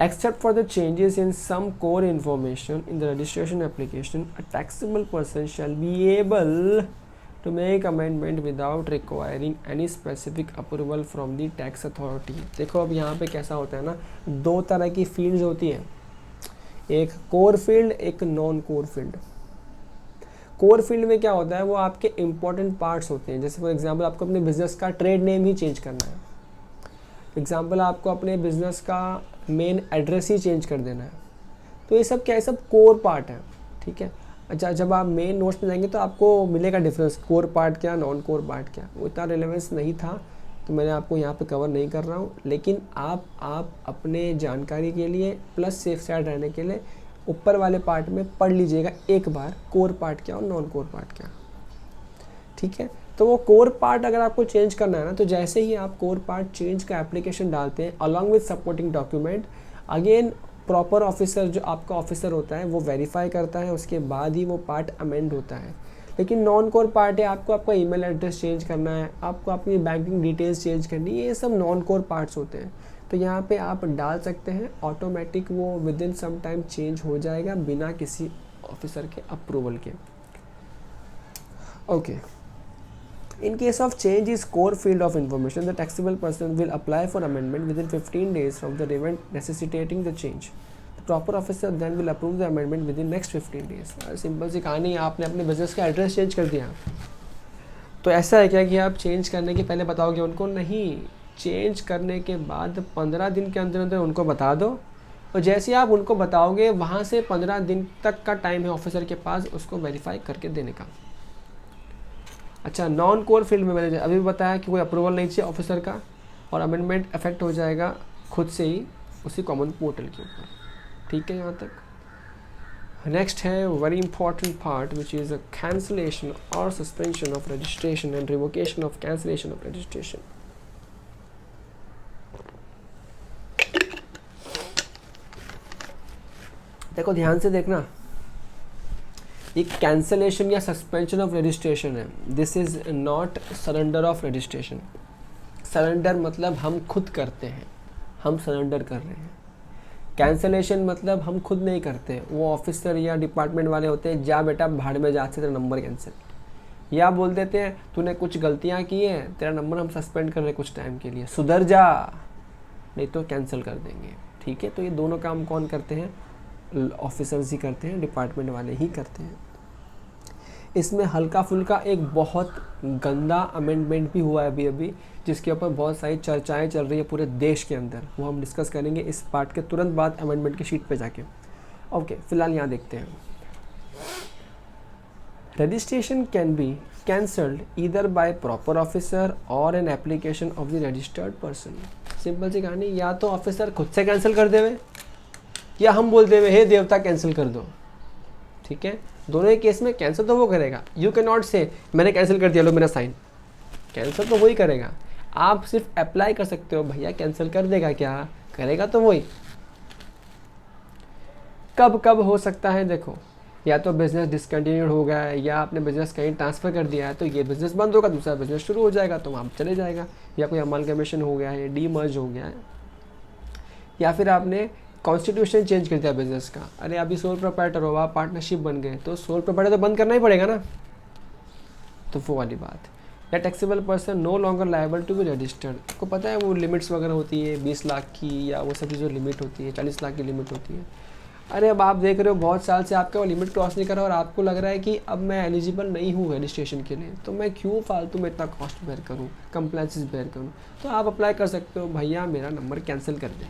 Speaker 1: except for the changes in some core information in the registration application, a taxable person shall be able to make amendment without requiring any specific approval from the tax authority। देखो अब यहाँ पे कैसा होता है ना, 2 तरह की फील्ड्स होती हैं, एक कोर फील्ड, एक non core field. Core field में क्या होता है, वो आपके इंपॉर्टेंट पार्ट्स होते हैं। जैसे फॉर एग्जांपल आपको अपने बिजनेस का ट्रेड नेम ही चेंज करना है, एग्जांपल आपको अपने बिजनेस का मेन एड्रेस ही चेंज कर देना है, तो ये सब क्या है, सब कोर पार्ट है, ठीक है। अच्छा, जब आप मेन नोट्स में जाएंगे तो आपको मिलेगा डिफरेंस, कोर पार्ट क्या, नॉन कोर पार्ट क्या। वो इतना रिलेवेंस नहीं था तो मैंने आपको यहाँ पे कवर नहीं कर रहा हूँ, लेकिन आप अपने जानकारी के लिए प्लस सेफ साइड रहने के लिए ऊपर वाले पार्ट में पढ़ लीजिएगा एक बार, कोर पार्ट क्या और नॉन कोर पार्ट क्या, ठीक है। तो वो कोर पार्ट अगर आपको चेंज करना है ना, तो जैसे ही आप कोर पार्ट चेंज का एप्लीकेशन डालते हैं along with supporting document, again proper officer जो आपका ऑफिसर होता है वो वेरीफाई करता है, उसके बाद ही वो पार्ट अमेंड होता है। लेकिन नॉन कोर पार्ट है, आपको आपका ईमेल एड्रेस चेंज करना है, आपको अपनी बैंकिंग डिटेल्स चेंज करनी है, ये सब नॉन कोर पार्ट्स होते हैं। तो यहाँ पे आप डाल सकते हैं, ऑटोमेटिक वो within some time change हो जाएगा बिना किसी ऑफिसर के अप्रूवल के। Okay, in case of change is core field of information, the taxable person will apply for amendment within 15 days from the event necessitating the change. The proper officer then will approve the amendment within next 15 days. Simple सी कहानी है, आपने अपने business का address change कर दिया, तो ऐसा है क्या कि आप चेंज करने के पहले बताओगे उनको? नहीं, चेंज करने के बाद 15 दिन के अंदर अंदर उनको बता दो, और जैसे ही आप उनको बताओगे वहाँ से 15 दिन तक का टाइम है ऑफिसर के पास उसको वेरीफाई करके देने का। अच्छा, नॉन कोर फील्ड में मैंने अभी भी बताया कि कोई अप्रूवल नहीं चाहिए ऑफिसर का, और अमेंडमेंट इफेक्ट हो जाएगा खुद से ही उसी कॉमन पोर्टल के ऊपर, ठीक है यहाँ तक। नेक्स्ट है very important part which is a cancellation और suspension of registration and revocation of cancellation of registration. देखो ध्यान से देखना, एक कैंसलेशन या सस्पेंशन ऑफ रजिस्ट्रेशन है, this is not surrender of registration. Surrender मतलब हम खुद करते हैं, हम सरेंडर कर रहे हैं। कैंसलेशन मतलब हम खुद नहीं करते, वो ऑफिसर या डिपार्टमेंट वाले होते हैं, जा बेटा भाड़ में जा से तेरा नंबर कैंसिल, या बोल देते हैं तूने कुछ गलतियाँ की हैं, तेरा नंबर हम सस्पेंड कर रहे हैं कुछ टाइम के लिए, सुधर जा नहीं तो कैंसिल कर देंगे, ठीक है। तो ये दोनों काम कौन करते हैं? ऑफिसर्स ही करते हैं, डिपार्टमेंट वाले ही करते हैं। इसमें हल्का फुल्का एक बहुत गंदा अमेंडमेंट भी हुआ है अभी जिसके ऊपर बहुत सारी चर्चाएं चल रही है पूरे देश के अंदर, वो हम डिस्कस करेंगे इस पार्ट के तुरंत बाद अमेंडमेंट की शीट पे जाके। ओके, फिलहाल यहाँ देखते हैं। Registration can be cancelled either by proper officer or an application of the registered person. Simple सी कहानी, या तो ऑफिसर खुद से कैंसिल कर देवे या हम बोल देवे हे देवता कैंसिल कर दो, ठीक है। दोनों ही केस में कैंसिल तो वो करेगा, यू कैन नॉट से मैंने कैंसिल कर दिया लो मेरा साइन, कैंसिल तो वही करेगा। आप सिर्फ अप्लाई कर सकते हो, भैया कैंसिल कर देगा क्या, करेगा तो वही। कब कब हो सकता है, देखो या तो बिजनेस डिसकंटिन्यूड हो गया है या आपने बिजनेस कहीं ट्रांसफ़र कर दिया है तो ये बिजनेस बंद होगा, दूसरा बिजनेस शुरू हो जाएगा तो वहाँ चले जाएगा, या कोई अमालगमेशन हो गया है, डीमर्ज हो गया है, या फिर आपने कॉन्स्टिट्यूशन चेंज कर दिया बिजनेस का, अरे अभी सोल प्रोप्राइटर हो, आप पार्टनरशिप बन गए तो सोल प्रोप्राइटर तो बंद करना ही पड़ेगा ना, तो वो वाली बात। या taxable person no longer liable to be registered, आपको पता है वो लिमिट्स वगैरह होती है 20 लाख की, या वो सब चीज़ों लिमिट होती है, 40 लाख की लिमिट होती है। अरे अब आप देख रहे हो बहुत साल से आपका वो लिमिट क्रॉस नहीं कर रहा और आपको लग रहा है कि अब मैं एलिजिबल नहीं हूँ रजिस्ट्रेशन के लिए, तो मैं क्यों फालतू में इतना कॉस्ट बेयर करूँ, कंप्लाइंसेस बेयर करूँ, तो आप अप्लाई कर सकते हो, भैया मेरा नंबर कैंसिल कर दें।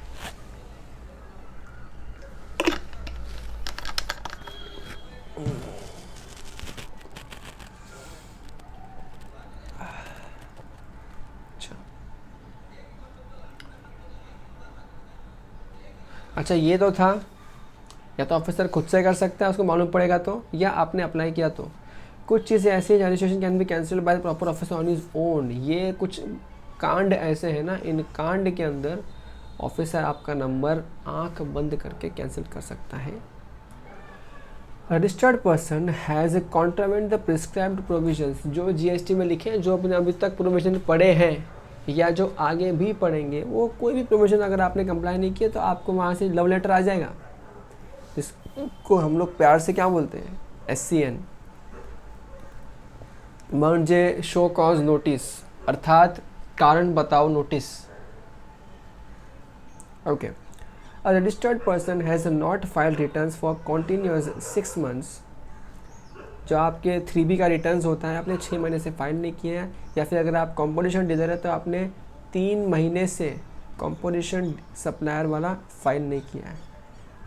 Speaker 1: अच्छा ये तो था, या तो ऑफिसर खुद से कर सकता है उसको मालूम पड़ेगा तो, या आपने अप्लाई किया तो। कुछ चीज़ें ऐसी हैं, registration can B cancelled by the proper officer on his own. ये कुछ कांड ऐसे हैं ना, इन कांड के अंदर ऑफिसर आपका नंबर आंख बंद करके कैंसिल कर सकता है। Registered person has contravened the prescribed provisions, जो जीएसटी में लिखे हैं, जो अपने अभी तक प्रोविजन पढ़े हैं या जो आगे भी पढ़ेंगे, वो कोई भी प्रोविजन अगर आपने कंप्लाई नहीं किया तो आपको वहाँ से लव लेटर आ जाएगा, जिसको हम लोग प्यार से क्या बोलते हैं, SCN, म्हणजे शो कॉज नोटिस, अर्थात कारण बताओ notice. Okay, a registered person has not filed returns for continuous 6 months जो आपके 3B का रिटर्न्स होता है आपने 6 महीने से फाइल नहीं किया है, या फिर अगर आप कंपोजिशन डीलर है तो आपने 3 महीने से कंपोजिशन सप्लायर वाला फाइल नहीं किया है।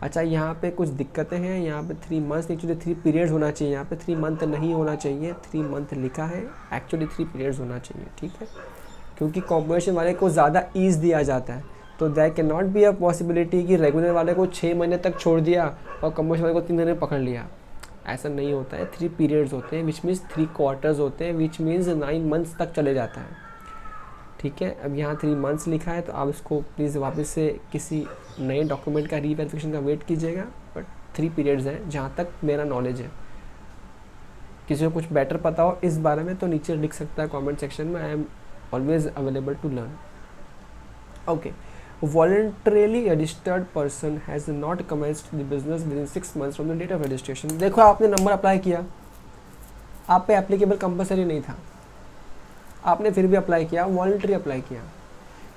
Speaker 1: अच्छा, यहाँ पे कुछ दिक्कतें हैं, यहाँ पे 3 मंथ्स एक्चुअली 3 पीरियड्स होना चाहिए, यहाँ पे 3 मंथ नहीं होना चाहिए, 3 मंथ लिखा है, एक्चुअली 3 पीरियड्स होना चाहिए, ठीक है, क्योंकि कंपोजिशन वाले को ज़्यादा ईज दिया जाता है। तो there can not be a possibility कि रेगुलर वाले को 6 महीने तक छोड़ दिया और कंपोजिशन वाले को 3 महीने पकड़ लिया, ऐसा नहीं होता है। 3 पीरियड्स होते हैं, विच मीन्स 3 क्वार्टर्स होते हैं, विच मीन्स 9 मंथ्स तक चले जाता है, ठीक है। अब यहाँ 3 मंथ्स लिखा है तो आप इसको प्लीज़ वापस से किसी नए डॉक्यूमेंट का रीवेरिफिकेशन का वेट कीजिएगा, बट 3 पीरियड्स हैं जहाँ तक मेरा नॉलेज है। किसी को कुछ बेटर पता हो इस बारे में तो नीचे लिख सकता है कमेंट सेक्शन में, I am always available to learn. Okay, voluntarily registered person has not commenced the business within 6 months from the date of registration। देखो आपने नंबर अप्लाई किया, आप पे एप्लीकेबल कंपलसरी नहीं था, आपने फिर भी अप्लाई किया, वॉलंटरी अप्लाई किया।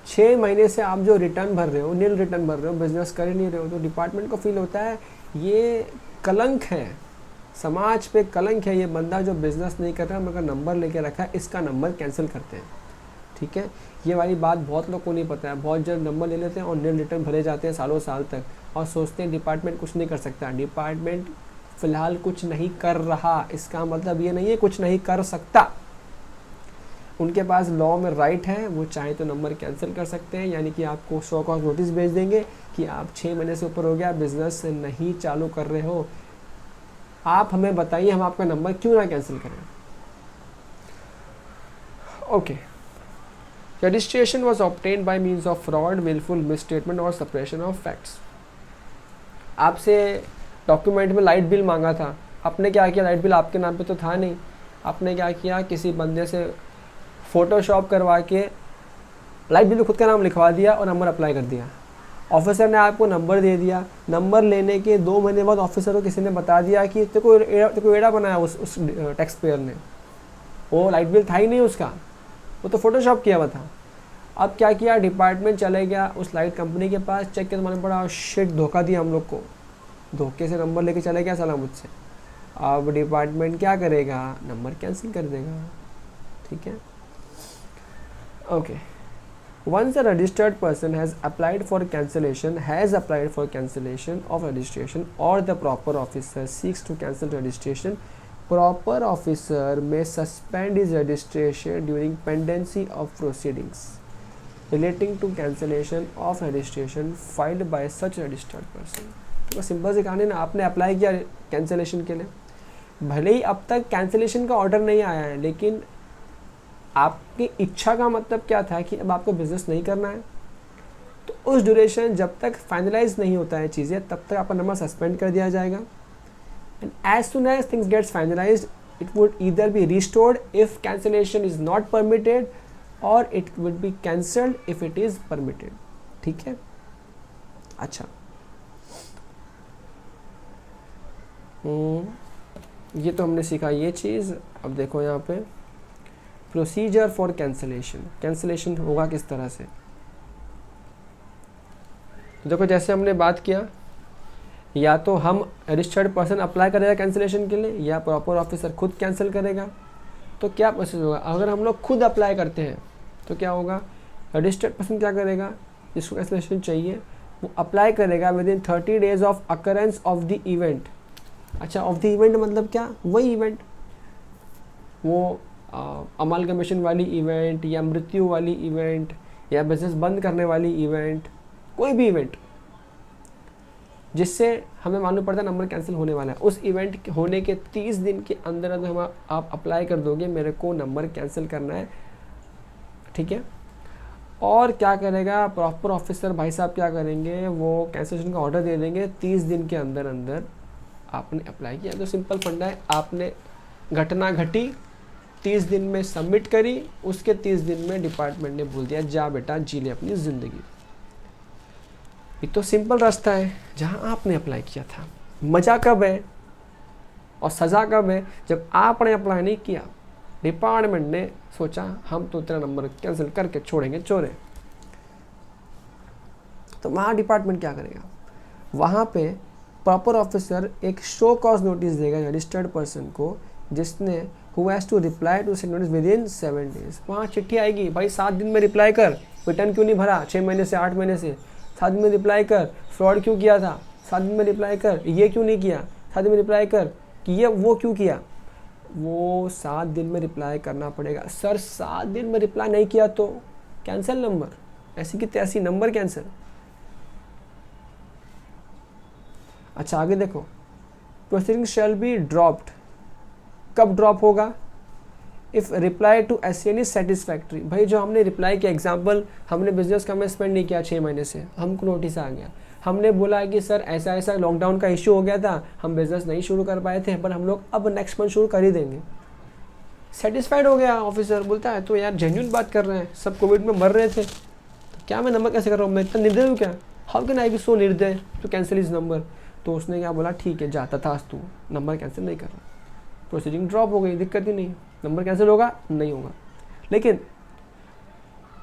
Speaker 1: 6 महीने से आप जो रिटर्न भर रहे हो, नील रिटर्न भर रहे हो, बिजनेस कर ही नहीं रहे हो, तो डिपार्टमेंट को फील होता है ये कलंक है, समाज पे कलंक है, ये बंदा जो बिजनेस नहीं कर रहा मगर नंबर लेके रखा है, इसका नंबर कैंसिल करते हैं, ठीक है। ये वाली बात बहुत लोग को नहीं पता है, बहुत जल्द नंबर ले लेते हैं और नील रिटर्न भरे जाते हैं सालों साल तक और सोचते हैं डिपार्टमेंट कुछ नहीं कर सकता। डिपार्टमेंट फ़िलहाल कुछ नहीं कर रहा, इसका मतलब ये नहीं है कुछ नहीं कर सकता। उनके पास लॉ में राइट है, वो चाहे तो नंबर कैंसिल कर सकते हैं, यानी कि आपको शो कॉज नोटिस भेज देंगे कि आप 6 महीने से ऊपर हो गया, बिजनेस नहीं चालू कर रहे हो, आप हमें बताइए, हम आपका नंबर क्यों ना कैंसिल करें। Okay, registration was obtained by means of fraud, willful misstatement और suppression of facts। आपसे डॉक्यूमेंट में लाइट बिल मांगा था, आपने क्या किया, लाइट बिल आपके नाम पे तो था नहीं, आपने क्या किया, किसी बंदे से फ़ोटोशॉप करवा के लाइट बिल खुद का नाम लिखवा दिया और नंबर अप्लाई कर दिया। ऑफिसर ने आपको नंबर दे दिया, नंबर लेने के 2 महीने बाद ऑफिसर को किसी ने बता दिया कि तेरे को एड़ा बनाया उस टैक्स पेयर ने, वो लाइट बिल था ही नहीं उसका, वो तो फोटोशॉप किया हुआ था। अब क्या किया, डिपार्टमेंट चले गया उस लाइट कंपनी के पास, चेक किया तो मालूम पड़ा शिट धोखा दिया हम लोग को, धोखे से नंबर लेके चले गया साला मुझसे। अब डिपार्टमेंट क्या करेगा, नंबर कैंसिल कर देगा, ठीक है। Okay, once a registered person has applied for cancellation of registration और the proper officer seeks to cancel registration, proper officer may suspend his registration during pendency of proceedings relating to cancellation of registration filed by such registered person। तो simple सी कहानी ना, आपने apply किया cancellation के लिए, भले ही अब तक कैंसिलेशन का ऑर्डर नहीं आया है, लेकिन आपकी इच्छा का मतलब क्या था कि अब आपको बिजनेस नहीं करना है, तो उस ड्यूरेशन जब तक फाइनलाइज नहीं होता है चीज़ें तब तक आपका नंबर सस्पेंड कर दिया जाएगा। And as soon as things gets finalized, it would either be restored if cancellation is not permitted, or it would be cancelled if it is permitted, ठीक है। अच्छा, ये तो हमने सीखा ये चीज़। अब देखो यहाँ पे प्रोसीजर फॉर कैंसिलेशन होगा किस तरह से। देखो जैसे हमने बात किया, या तो हम रजिस्टर्ड पर्सन अप्लाई करेगा कैंसिलेशन के लिए, या प्रॉपर ऑफिसर खुद कैंसिल करेगा। तो क्या प्रोसेस होगा, अगर हम लोग खुद अप्लाई करते हैं तो क्या होगा, रजिस्टर्ड पर्सन क्या करेगा, जिसको कैंसिलेशन चाहिए वो अप्लाई करेगा with in 30 days of occurrence of the event. अच्छा, ऑफ द इवेंट मतलब क्या, वही इवेंट, वो अमालगमेशन वाली इवेंट या मृत्यु वाली इवेंट या बिजनेस बंद करने वाली इवेंट, कोई भी इवेंट जिससे हमें मालूम पड़ता है नंबर कैंसिल होने वाला है, उस इवेंट होने के 30 दिन के अंदर अंदर हम आप अप्लाई कर दोगे मेरे को नंबर कैंसिल करना है, ठीक है। और क्या करेगा प्रॉपर ऑफिसर भाई साहब, क्या करेंगे, वो कैंसिलेशन का ऑर्डर दे देंगे 30 दिन के अंदर अंदर आपने अप्लाई किया। तो सिंपल फंडा है, आपने घटना घटी 30 दिन में सबमिट करी, उसके 30 दिन में डिपार्टमेंट ने बोल दिया जा बेटा जी ले अपनी ज़िंदगी। ये तो सिंपल रास्ता है जहां आपने अप्लाई किया था। मज़ा कब है और सज़ा कब है, जब आपने अप्लाई नहीं किया, डिपार्टमेंट ने सोचा हम तो तेरा नंबर कैंसिल करके छोड़ेंगे चोरे। तो वहाँ डिपार्टमेंट क्या करेगा, वहाँ पे प्रॉपर ऑफिसर एक शो कॉज नोटिस देगा रजिस्टर्ड पर्सन को जिसने who has to reply to notice within 7 days। वहाँ चिट्ठी आएगी, भाई 7 दिन में रिप्लाई कर, रिटर्न क्यों नहीं भरा 6 महीने से 8 महीने से, 7 दिन में रिप्लाई कर, फ्रॉड क्यों किया था 7 दिन में रिप्लाई कर, ये क्यों नहीं किया 7 दिन में रिप्लाई कर, कि ये वो क्यों किया, वो 7 दिन में रिप्लाई करना पड़ेगा। सर 7 दिन में रिप्लाई नहीं किया तो कैंसिल नंबर, ऐसी की तैसी नंबर कैंसिल। अच्छा आगे देखो, प्रोसीडिंग शैल बी ड्रॉप्ड, कब ड्रॉप होगा, if reply to SN is satisfactory. भाई जो हमने रिप्लाई किया, एग्जांपल हमने बिजनेस का में स्पेंड नहीं किया 6 महीने से, हमको नोटिस आ गया, हमने बोला कि सर ऐसा ऐसा लॉकडाउन का इशू हो गया था, हम बिजनेस नहीं शुरू कर पाए थे, पर हम लोग अब नेक्स्ट मंथ शुरू कर ही देंगे। सेटिस्फाइड हो गया ऑफिसर, बोलता है तो यार जेन्युइन बात कर रहे हैं, सब कोविड में मर रहे थे, तो क्या मैं नंबर कैसे कर रहा हूँ, मैं इतना निर्दय हूँ क्या, हाउ कैन आई बी सो निर्दय टू कैंसिल इज नंबर। तो उसने क्या बोला, ठीक है जाता था तू, नंबर कैंसिल नहीं कर रहा, प्रोसीडिंग ड्रॉप हो गई, दिक्कत ही नहीं, नंबर कैंसिल होगा नहीं होगा। लेकिन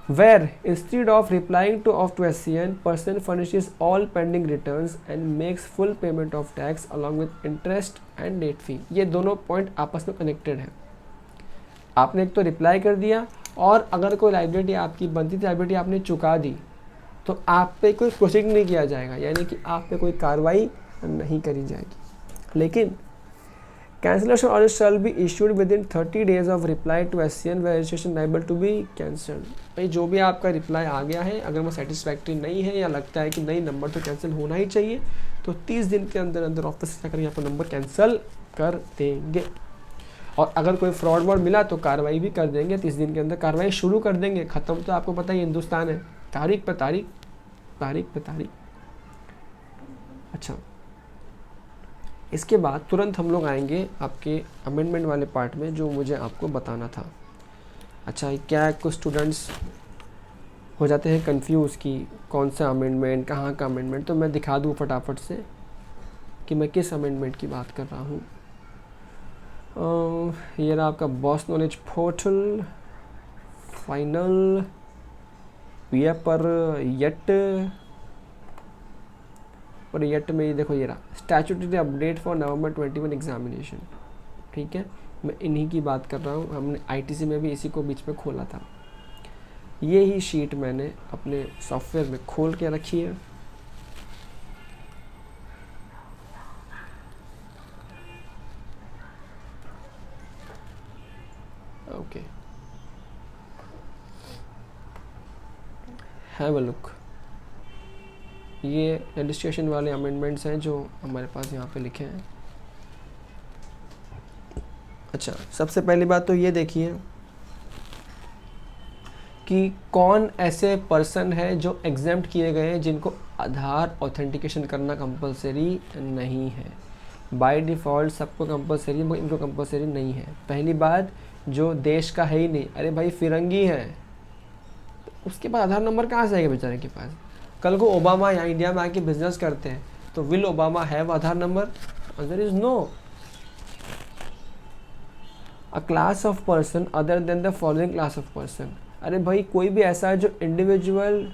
Speaker 1: where instead of replying to SCN, person furnishes all pending returns and makes full payment of tax along with interest and late fee. ये दोनों पॉइंट आपस में कनेक्टेड है। आपने एक तो रिप्लाई कर दिया, और अगर कोई लाइबिलिटी आपकी बनती थी, लाइबिलिटी आपने चुका दी, तो आप पे कोई प्रोसीडिंग नहीं किया जाएगा, यानी कि आप पे कोई कार्रवाई नहीं करी जाएगी। लेकिन cancellation order shall be issued within 30 days of reply to SCN where registration liable to be cancelled। भाई जो भी आपका रिप्लाई आ गया है, अगर वो सेटिस्फैक्ट्री नहीं है या लगता है कि नहीं नंबर तो कैंसिल होना ही चाहिए, तो 30 दिन के अंदर अंदर ऑफिस से जाकर आपको नंबर कैंसिल कर देंगे। और अगर कोई फ्रॉड वर्ड मिला तो कार्रवाई भी कर देंगे, 30 दिन के अंदर कार्रवाई शुरू कर देंगे। ख़त्म तो आपको पता ही हिंदुस्तान है, तारीख पे तारीख, तारीख पे तारीख। अच्छा, इसके बाद तुरंत हम लोग आएंगे आपके अमेंडमेंट वाले पार्ट में, जो मुझे आपको बताना था। अच्छा, क्या कुछ स्टूडेंट्स हो जाते हैं कंफ्यूज कि कौन सा अमेंडमेंट, कहाँ का अमेंडमेंट, तो मैं दिखा दूँ फटाफट से कि मैं किस अमेंडमेंट की बात कर रहा हूँ। ये रहा आपका boss knowledge portal, final paper yet, और येट में ये देखो, ये रहा statutory update for November 21 examination. ठीक है, मैं इन्हीं की बात कर रहा हूँ। हमने ITC में भी इसी को बीच में खोला था। ये ही शीट मैंने अपने सॉफ्टवेयर में खोल के रखी है। Okay, have a look. ये रजिस्ट्रेशन वाले अमेंडमेंट्स हैं जो हमारे पास यहाँ पे लिखे हैं। अच्छा, सबसे पहली बात तो ये देखिए कि कौन ऐसे पर्सन है जो एग्जेम्प्ट किए गए हैं, जिनको आधार ऑथेंटिकेशन करना कंपलसरी नहीं है। बाय डिफ़ॉल्ट सबको कंपलसरी है, इनको कंपलसरी नहीं है। पहली बात, जो देश का है ही नहीं, अरे भाई फिरंगी है, तो उसके पास आधार नंबर कहाँ से आएगा बेचारे के पास। कल को ओबामा यहाँ इंडिया में आके बिजनेस करते हैं, तो will Obama have Aadhaar number? Answer is no. A class of person other than the following class of person. अरे भाई कोई भी ऐसा है जो इंडिविजुअल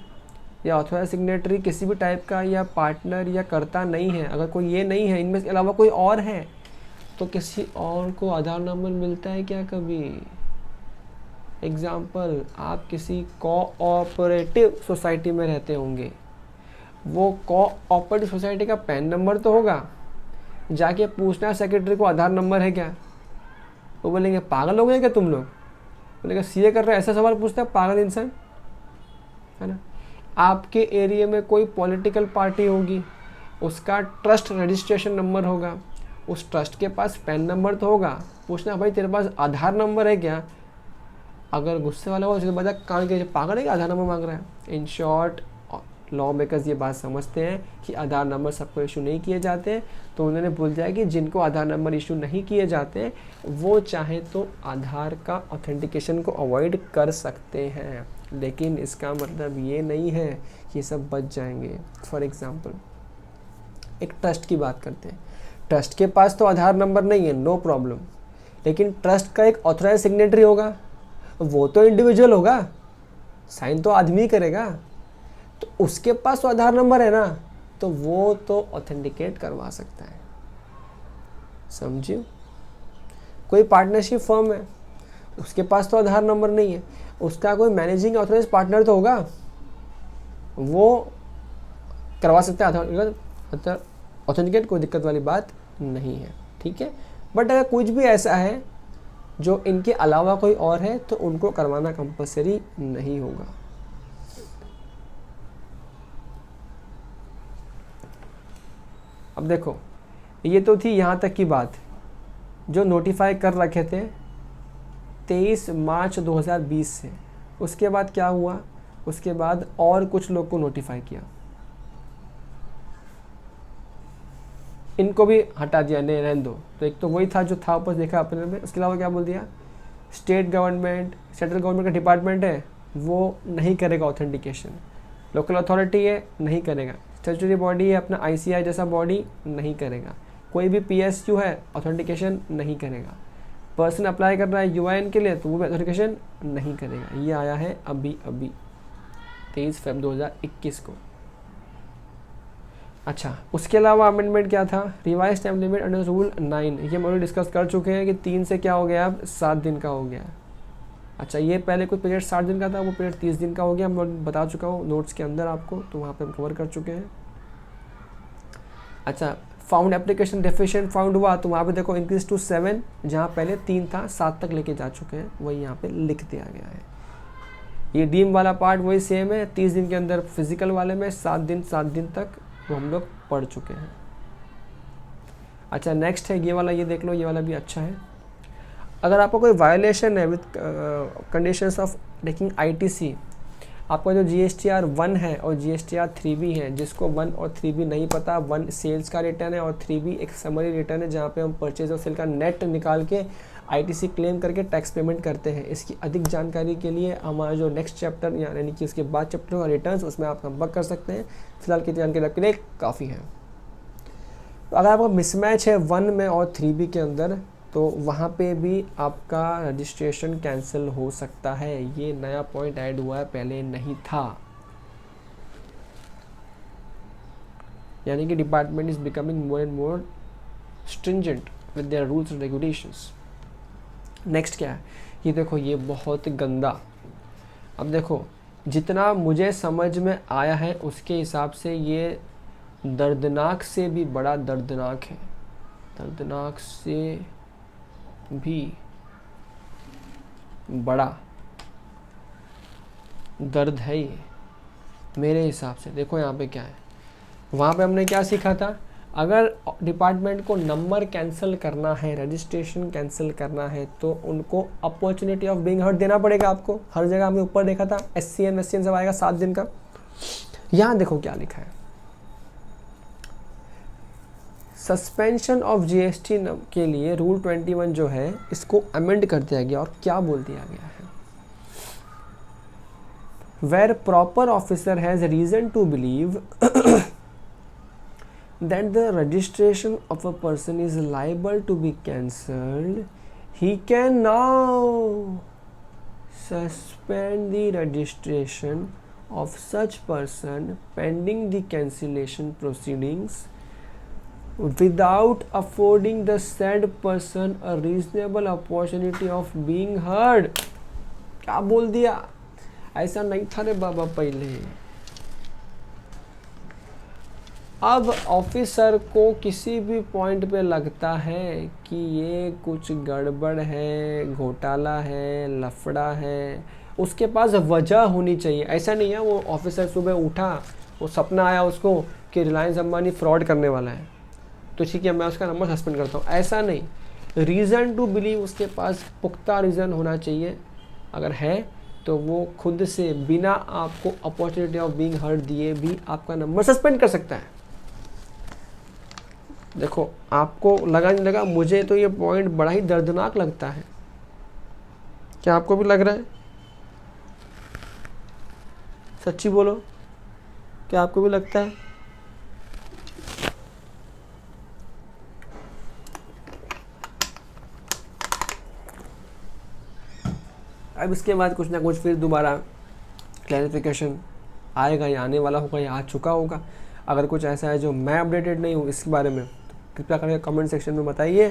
Speaker 1: या ऑथराइज सिग्नेटरी किसी भी टाइप का, या पार्टनर या कर्ता नहीं है, अगर कोई ये नहीं है, इनमें से अलावा कोई और है, तो किसी और को आधार नंबर मिलता है क्या कभी? एग्जाम्पल, आप किसी कोऑपरेटिव सोसाइटी में रहते होंगे, वो कोऑपरेटिव सोसाइटी का पैन नंबर तो होगा, जाके पूछना सेक्रेटरी को आधार नंबर है क्या? वो बोलेंगे पागल हो गए क्या तुम लोग? बोलेगा सीए कर रहे, ऐसा सवाल पूछता है पागल इंसान, है ना। आपके एरिया में कोई पॉलिटिकल पार्टी होगी, उसका ट्रस्ट रजिस्ट्रेशन नंबर होगा, उस ट्रस्ट के पास पैन नंबर तो होगा, पूछना भाई तेरे पास आधार नंबर है क्या? अगर गुस्से वाला हो तो बजा कान के पागल है कि आधार नंबर मांग रहा है। इन शॉर्ट, लॉ मेकर्स ये बात समझते हैं कि आधार नंबर सबको इशू नहीं किए जाते, तो उन्होंने बोल दिया कि जिनको आधार नंबर इशू नहीं किए जाते वो चाहे तो आधार का ऑथेंटिकेशन को अवॉइड कर सकते हैं, लेकिन इसका मतलब ये नहीं है कि सब बच जाएंगे। फॉर एग्जांपल, एक ट्रस्ट की बात करते हैं, ट्रस्ट के पास तो आधार नंबर नहीं है, नो प्रॉब्लम, लेकिन ट्रस्ट का एक ऑथराइज सिग्नेटरी होगा, वो तो इंडिविजुअल होगा, साइन तो आदमी करेगा, तो उसके पास तो आधार नंबर है ना, तो वो तो ऑथेंटिकेट करवा सकता है, समझिए। कोई पार्टनरशिप फर्म है, उसके पास तो आधार नंबर नहीं है, उसका कोई मैनेजिंग ऑथराइज पार्टनर तो होगा, वो करवा सकता है आधार ऑथेंटिकेट, कोई दिक्कत वाली बात नहीं है, ठीक है। बट अगर कुछ भी ऐसा है जो इनके अलावा कोई और है तो उनको करवाना कंपलसरी नहीं होगा। अब देखो, ये तो थी यहाँ तक की बात जो नोटिफाई कर रखे थे 23 मार्च 2020 से। उसके बाद क्या हुआ, उसके बाद और कुछ लोग को नोटिफाई किया, इनको भी हटा दिया, नहीं रहने दो। तो एक तो वही था जो था ऊपर देखा अपने में, उसके अलावा क्या बोल दिया, स्टेट गवर्नमेंट, सेंट्रल गवर्नमेंट का डिपार्टमेंट है वो नहीं करेगा ऑथेंटिकेशन, लोकल अथॉरिटी है नहीं करेगा, स्टैट्यूटरी बॉडी है अपना ICI जैसा बॉडी नहीं करेगा, कोई भी PSU है ऑथेंटिकेशन नहीं करेगा, पर्सन अप्लाई कर रहा है UN के लिए तो वो भी ऑथेंटिकेशन नहीं करेगा। ये आया है अभी 23 फरवरी 2021 को। अच्छा, उसके अलावा अमेंडमेंट क्या था, revise time limit under rule 9, ये हम ऑलरेडी डिस्कस कर चुके हैं कि 3 से क्या हो गया, अब 7 दिन का हो गया। अच्छा, ये पहले कोई पीरियड 60 दिन का था, वो पीरियड 30 दिन का हो गया, मैं बता चुका हूँ नोट्स के अंदर आपको, तो वहाँ पे हम कवर कर चुके हैं। अच्छा, फाउंड एप्लीकेशन डेफिशिएंट फाउंड हुआ तो वहाँ पे देखो इंक्रीज टू 7, जहाँ पहले 3 था 7 तक लेके जा चुके हैं, वही यहाँ पे लिख दिया गया है। ये डीम वाला पार्ट वही सेम है, 30 दिन के अंदर फिजिकल वाले में 7 दिन तक वो हम लोग पढ़ चुके हैं। अच्छा, नेक्स्ट है ये वाला, ये देख लो, ये वाला भी अच्छा है। अगर आपको कोई वायलेशन है with conditions of taking ITC, आपका जो GSTR 1 है और GSTR 3B है, जिसको 1 और 3B नहीं पता, 1 सेल्स का रिटर्न है और 3B एक समरी रिटर्न है जहाँ पे हम परचेज और सेल का नेट निकाल के ITC क्लेम करके टैक्स पेमेंट करते हैं। इसकी अधिक जानकारी के लिए हमारा जो नेक्स्ट चैप्टर यानी कि उसके बाद चैप्टर का रिटर्न्स, उसमें आप संपर्क कर सकते हैं। फिलहाल की जानकारी के लिए काफ़ी है। तो अगर आपका मिसमैच है 1 में और 3B के अंदर, तो वहाँ पे भी आपका रजिस्ट्रेशन कैंसिल हो सकता है। ये नया पॉइंट ऐड हुआ है, पहले नहीं था। यानी कि department is becoming more and more stringent with their rules and regulations. Next क्या है, ये देखो, ये बहुत गंदा। अब देखो, जितना मुझे समझ में आया है उसके हिसाब से ये दर्दनाक से भी बड़ा दर्दनाक है, दर्दनाक से भी बड़ा दर्द है ये मेरे हिसाब से। देखो यहाँ पे क्या है, वहाँ पे हमने क्या सीखा था, अगर डिपार्टमेंट को नंबर कैंसिल करना है, रजिस्ट्रेशन कैंसिल करना है, तो उनको अपॉर्चुनिटी ऑफ बीइंग हर्ड देना पड़ेगा आपको। हर जगह हमने ऊपर देखा था SCN सब आएगा 7 दिन का। यहाँ देखो क्या लिखा है, सस्पेंशन ऑफ GST के लिए रूल 21 जो है इसको अमेंड कर दिया गया। और क्या बोल दिया गया है, where proper officer has reason to believe that the registration of a person is liable to be cancelled, he can now suspend the registration of such person pending the cancellation proceedings without affording the said person a reasonable opportunity of being heard। क्या बोल दिया, ऐसा नहीं था रे बाबा पहले। अब officer को किसी भी पॉइंट पे लगता है कि ये कुछ गड़बड़ है, घोटाला है, लफड़ा है, उसके पास वजह होनी चाहिए। ऐसा नहीं है वो ऑफिसर सुबह उठा, वो सपना आया उसको कि रिलायंस अंबानी फ्रॉड करने वाला है तो ठीक है मैं उसका नंबर सस्पेंड करता हूँ, ऐसा नहीं। रीज़न टू बिलीव, उसके पास पुख्ता रीज़न होना चाहिए। अगर है तो वो खुद से बिना आपको अपॉर्चुनिटी ऑफ बीइंग हर्ड दिए भी आपका नंबर सस्पेंड कर सकता है। देखो, आपको लगा नहीं लगा, मुझे तो ये पॉइंट बड़ा ही दर्दनाक लगता है। क्या आपको भी लग रहा है? सच्ची बोलो, क्या आपको भी लगता है? अब इसके बाद कुछ ना कुछ फिर दोबारा क्लैरिफिकेशन आएगा या आने वाला होगा या आ चुका होगा। अगर कुछ ऐसा है जो मैं अपडेटेड नहीं हूँ इसके बारे में, तो कृपया करके कमेंट सेक्शन में बताइए।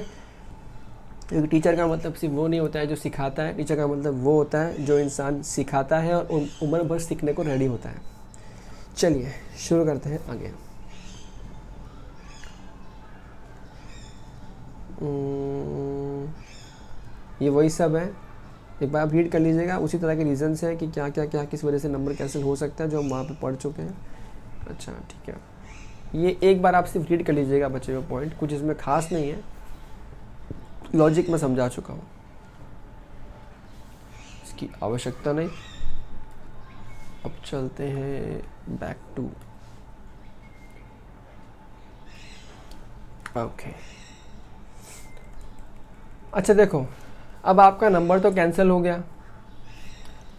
Speaker 1: क्योंकि टीचर का मतलब सिर्फ वो नहीं होता है जो सिखाता है, टीचर का मतलब वो होता है जो इंसान सिखाता है और उम्र भर सीखने को रेडी होता है। चलिए शुरू करते हैं आगे। ये वही सब है, एक बार आप रीड कर लीजिएगा। उसी तरह के रीजंस हैं कि क्या क्या क्या किस वजह से नंबर कैंसिल हो सकता है, जो हम वहाँ पे पढ़ चुके हैं। अच्छा ठीक है, ये एक बार आप सिर्फ रीड कर लीजिएगा बच्चे का पॉइंट, कुछ इसमें खास नहीं है, लॉजिक में समझा चुका हूँ, इसकी आवश्यकता नहीं। अब चलते हैं बैक टू ओके। अच्छा देखो, अब आपका नंबर तो कैंसिल हो गया,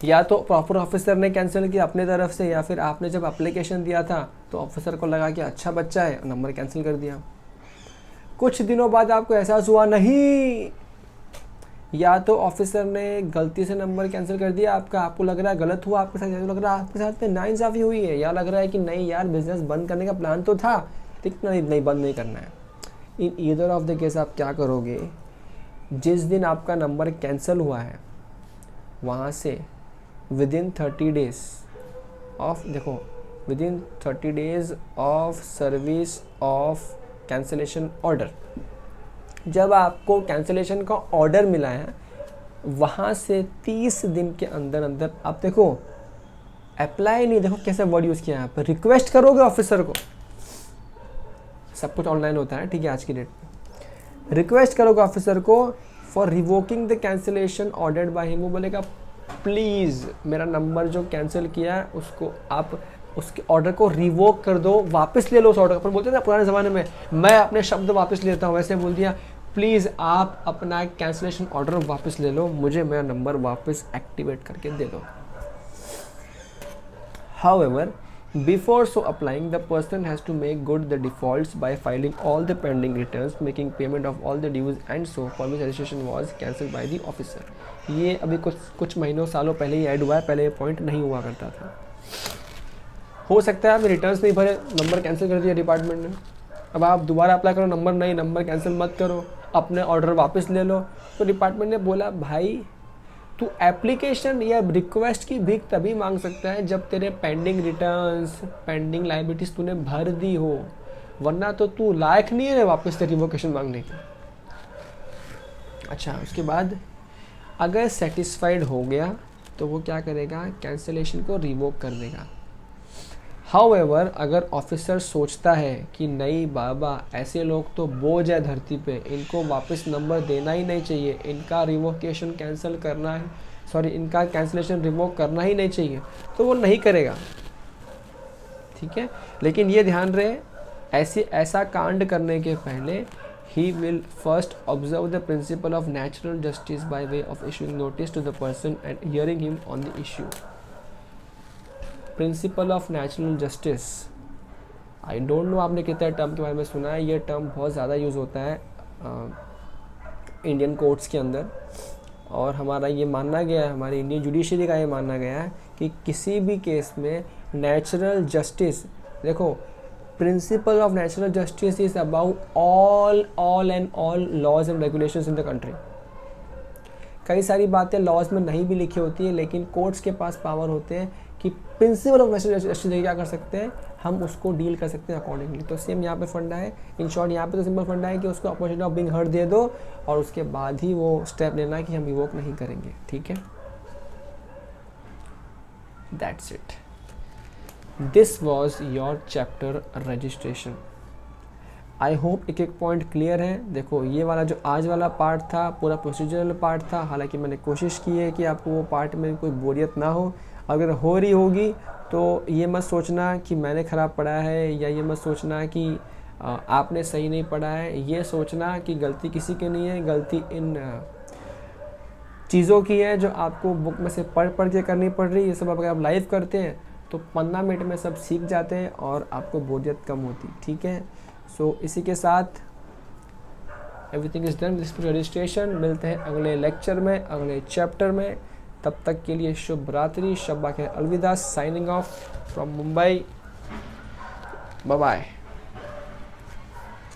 Speaker 1: या तो प्रॉपर ऑफिसर ने कैंसिल किया अपने तरफ से, या फिर आपने जब एप्लीकेशन दिया था तो ऑफिसर को लगा कि अच्छा बच्चा है, नंबर कैंसिल कर दिया। कुछ दिनों बाद आपको एहसास हुआ नहीं, या तो ऑफिसर ने गलती से नंबर कैंसिल कर दिया आपका, आपको लग रहा है गलत हुआ आपके साथ, या तो लग रहा है आपके साथ में नाइंसाफ़ी हुई है, या लग रहा है कि नहीं यार बिजनेस बंद करने का प्लान तो था लेकिन नहीं बंद नहीं करना है। In either of the case आप क्या करोगे, जिस दिन आपका नंबर कैंसिल हुआ है वहाँ से विदिन 30 डेज ऑफ, देखो within 30 days of service of cancellation order, जब आपको कैंसिलेशन का ऑर्डर मिला है वहाँ से 30 दिन के अंदर अंदर आप देखो अप्लाई नहीं, देखो कैसे वर्ड यूज़ किया है यहाँ पर, रिक्वेस्ट करोगे ऑफिसर को, सब कुछ ऑनलाइन होता है ठीक है आज की डेट में, रिक्वेस्ट करोगे ऑफिसर को for revoking the cancellation ordered by him. वो बोलेगा प्लीज़ मेरा नंबर जो कैंसिल किया है उसको आप उसके ऑर्डर को रिवोक कर दो, वापस ले लो उस ऑर्डर पर। बोलते थे ना पुराने ज़माने में, मैं अपने शब्द वापस लेता हूँ, वैसे बोल दिया प्लीज़ आप अपना कैंसिलेशन ऑर्डर वापस ले लो, मुझे मेरा नंबर वापस एक्टिवेट करके दे दो। However, before so applying, the person has to make good the defaults by filing all the pending returns, making payment of all the dues and so for which registration was cancelled by the officer। ये अभी कुछ महीनों सालों पहले ही add हुआ है, पहले ये पॉइंट नहीं हुआ करता था। हो सकता है आपने रिटर्न्स नहीं भरे, नंबर कैंसिल कर दिया डिपार्टमेंट ने, अब आप दोबारा अप्लाई करो, नंबर नहीं, नंबर कैंसिल मत करो, अपने ऑर्डर वापस ले लो। तो डिपार्टमेंट ने बोला भाई तू एप्लीकेशन या रिक्वेस्ट की भीख तभी मांग सकता है जब तेरे पेंडिंग रिटर्न्स, पेंडिंग लायबिलिटीज तूने भर दी हो, वरना तो तू लायक नहीं है वापस से रिवोकेशन मांगने की। अच्छा उसके बाद अगर सेटिस्फाइड हो गया तो वो क्या करेगा, कैंसिलेशन को रिवोक कर देगा। हाउएवर अगर ऑफिसर सोचता है कि नहीं बाबा ऐसे लोग तो बोझ है धरती पे, इनको वापस नंबर देना ही नहीं चाहिए, इनका रिवोकेशन कैंसिल करना है, इनका कैंसिलेशन रिवोक करना ही नहीं चाहिए, तो वो नहीं करेगा ठीक है। लेकिन ये ध्यान रहे ऐसा कांड करने के पहले he will first observe the principle of natural justice by way of issuing notice to the person and hearing him on the issue। Principal of natural justice, I don't know आपने कितना टर्म के बारे में सुना है, ये term बहुत ज़्यादा यूज़ होता है इंडियन कोर्ट्स के अंदर, और हमारा ये मानना गया है, हमारी इंडियन जुडिशरी का ये मानना गया है कि किसी भी केस में नेचुरल जस्टिस, देखो principle of natural justice is about all and all laws and regulations in the country. कई सारी बातें लॉज में नहीं भी लिखी होती है, लेकिन कोर्ट्स के पास पावर होते हैं कि प्रिंसिपल ऑफ नेचुरल जस्टिस क्या कर सकते हैं, हम उसको डील कर सकते हैं अकॉर्डिंगली। तो सेम यहाँ पे फंडा है, इन शॉर्ट यहाँ पे तो सिंपल फंडा है कि उसको opportunity of being heard they दो और उसके बाद ही वो स्टेप लेना है कि हम रिवोक नहीं करेंगे, ठीक है। That's it, this was your chapter registration. I hope एक एक पॉइंट क्लियर है। देखो ये वाला जो आज वाला पार्ट था पूरा प्रोसीजरल पार्ट था, हालांकि मैंने कोशिश की है कि आपको वो पार्ट में कोई बोरियत ना हो। अगर हो रही होगी तो ये मत सोचना कि मैंने ख़राब पढ़ा है, या ये मत सोचना कि आपने सही नहीं पढ़ा है, ये सोचना कि गलती किसी की नहीं है, गलती इन चीज़ों की है जो आपको बुक में से पढ़ के करनी पड़ रही है। ये सब अगर आप लाइव करते हैं तो 15 मिनट में सब सीख जाते हैं और आपको बोरियत कम होती, ठीक है। सो इसी के साथ everything is done with registration. मिलते हैं अगले लेक्चर में, अगले चैप्टर में। तब तक के लिए शुभ रात्रि, शब्बा के अलविदा। Signing off from Mumbai. Bye bye.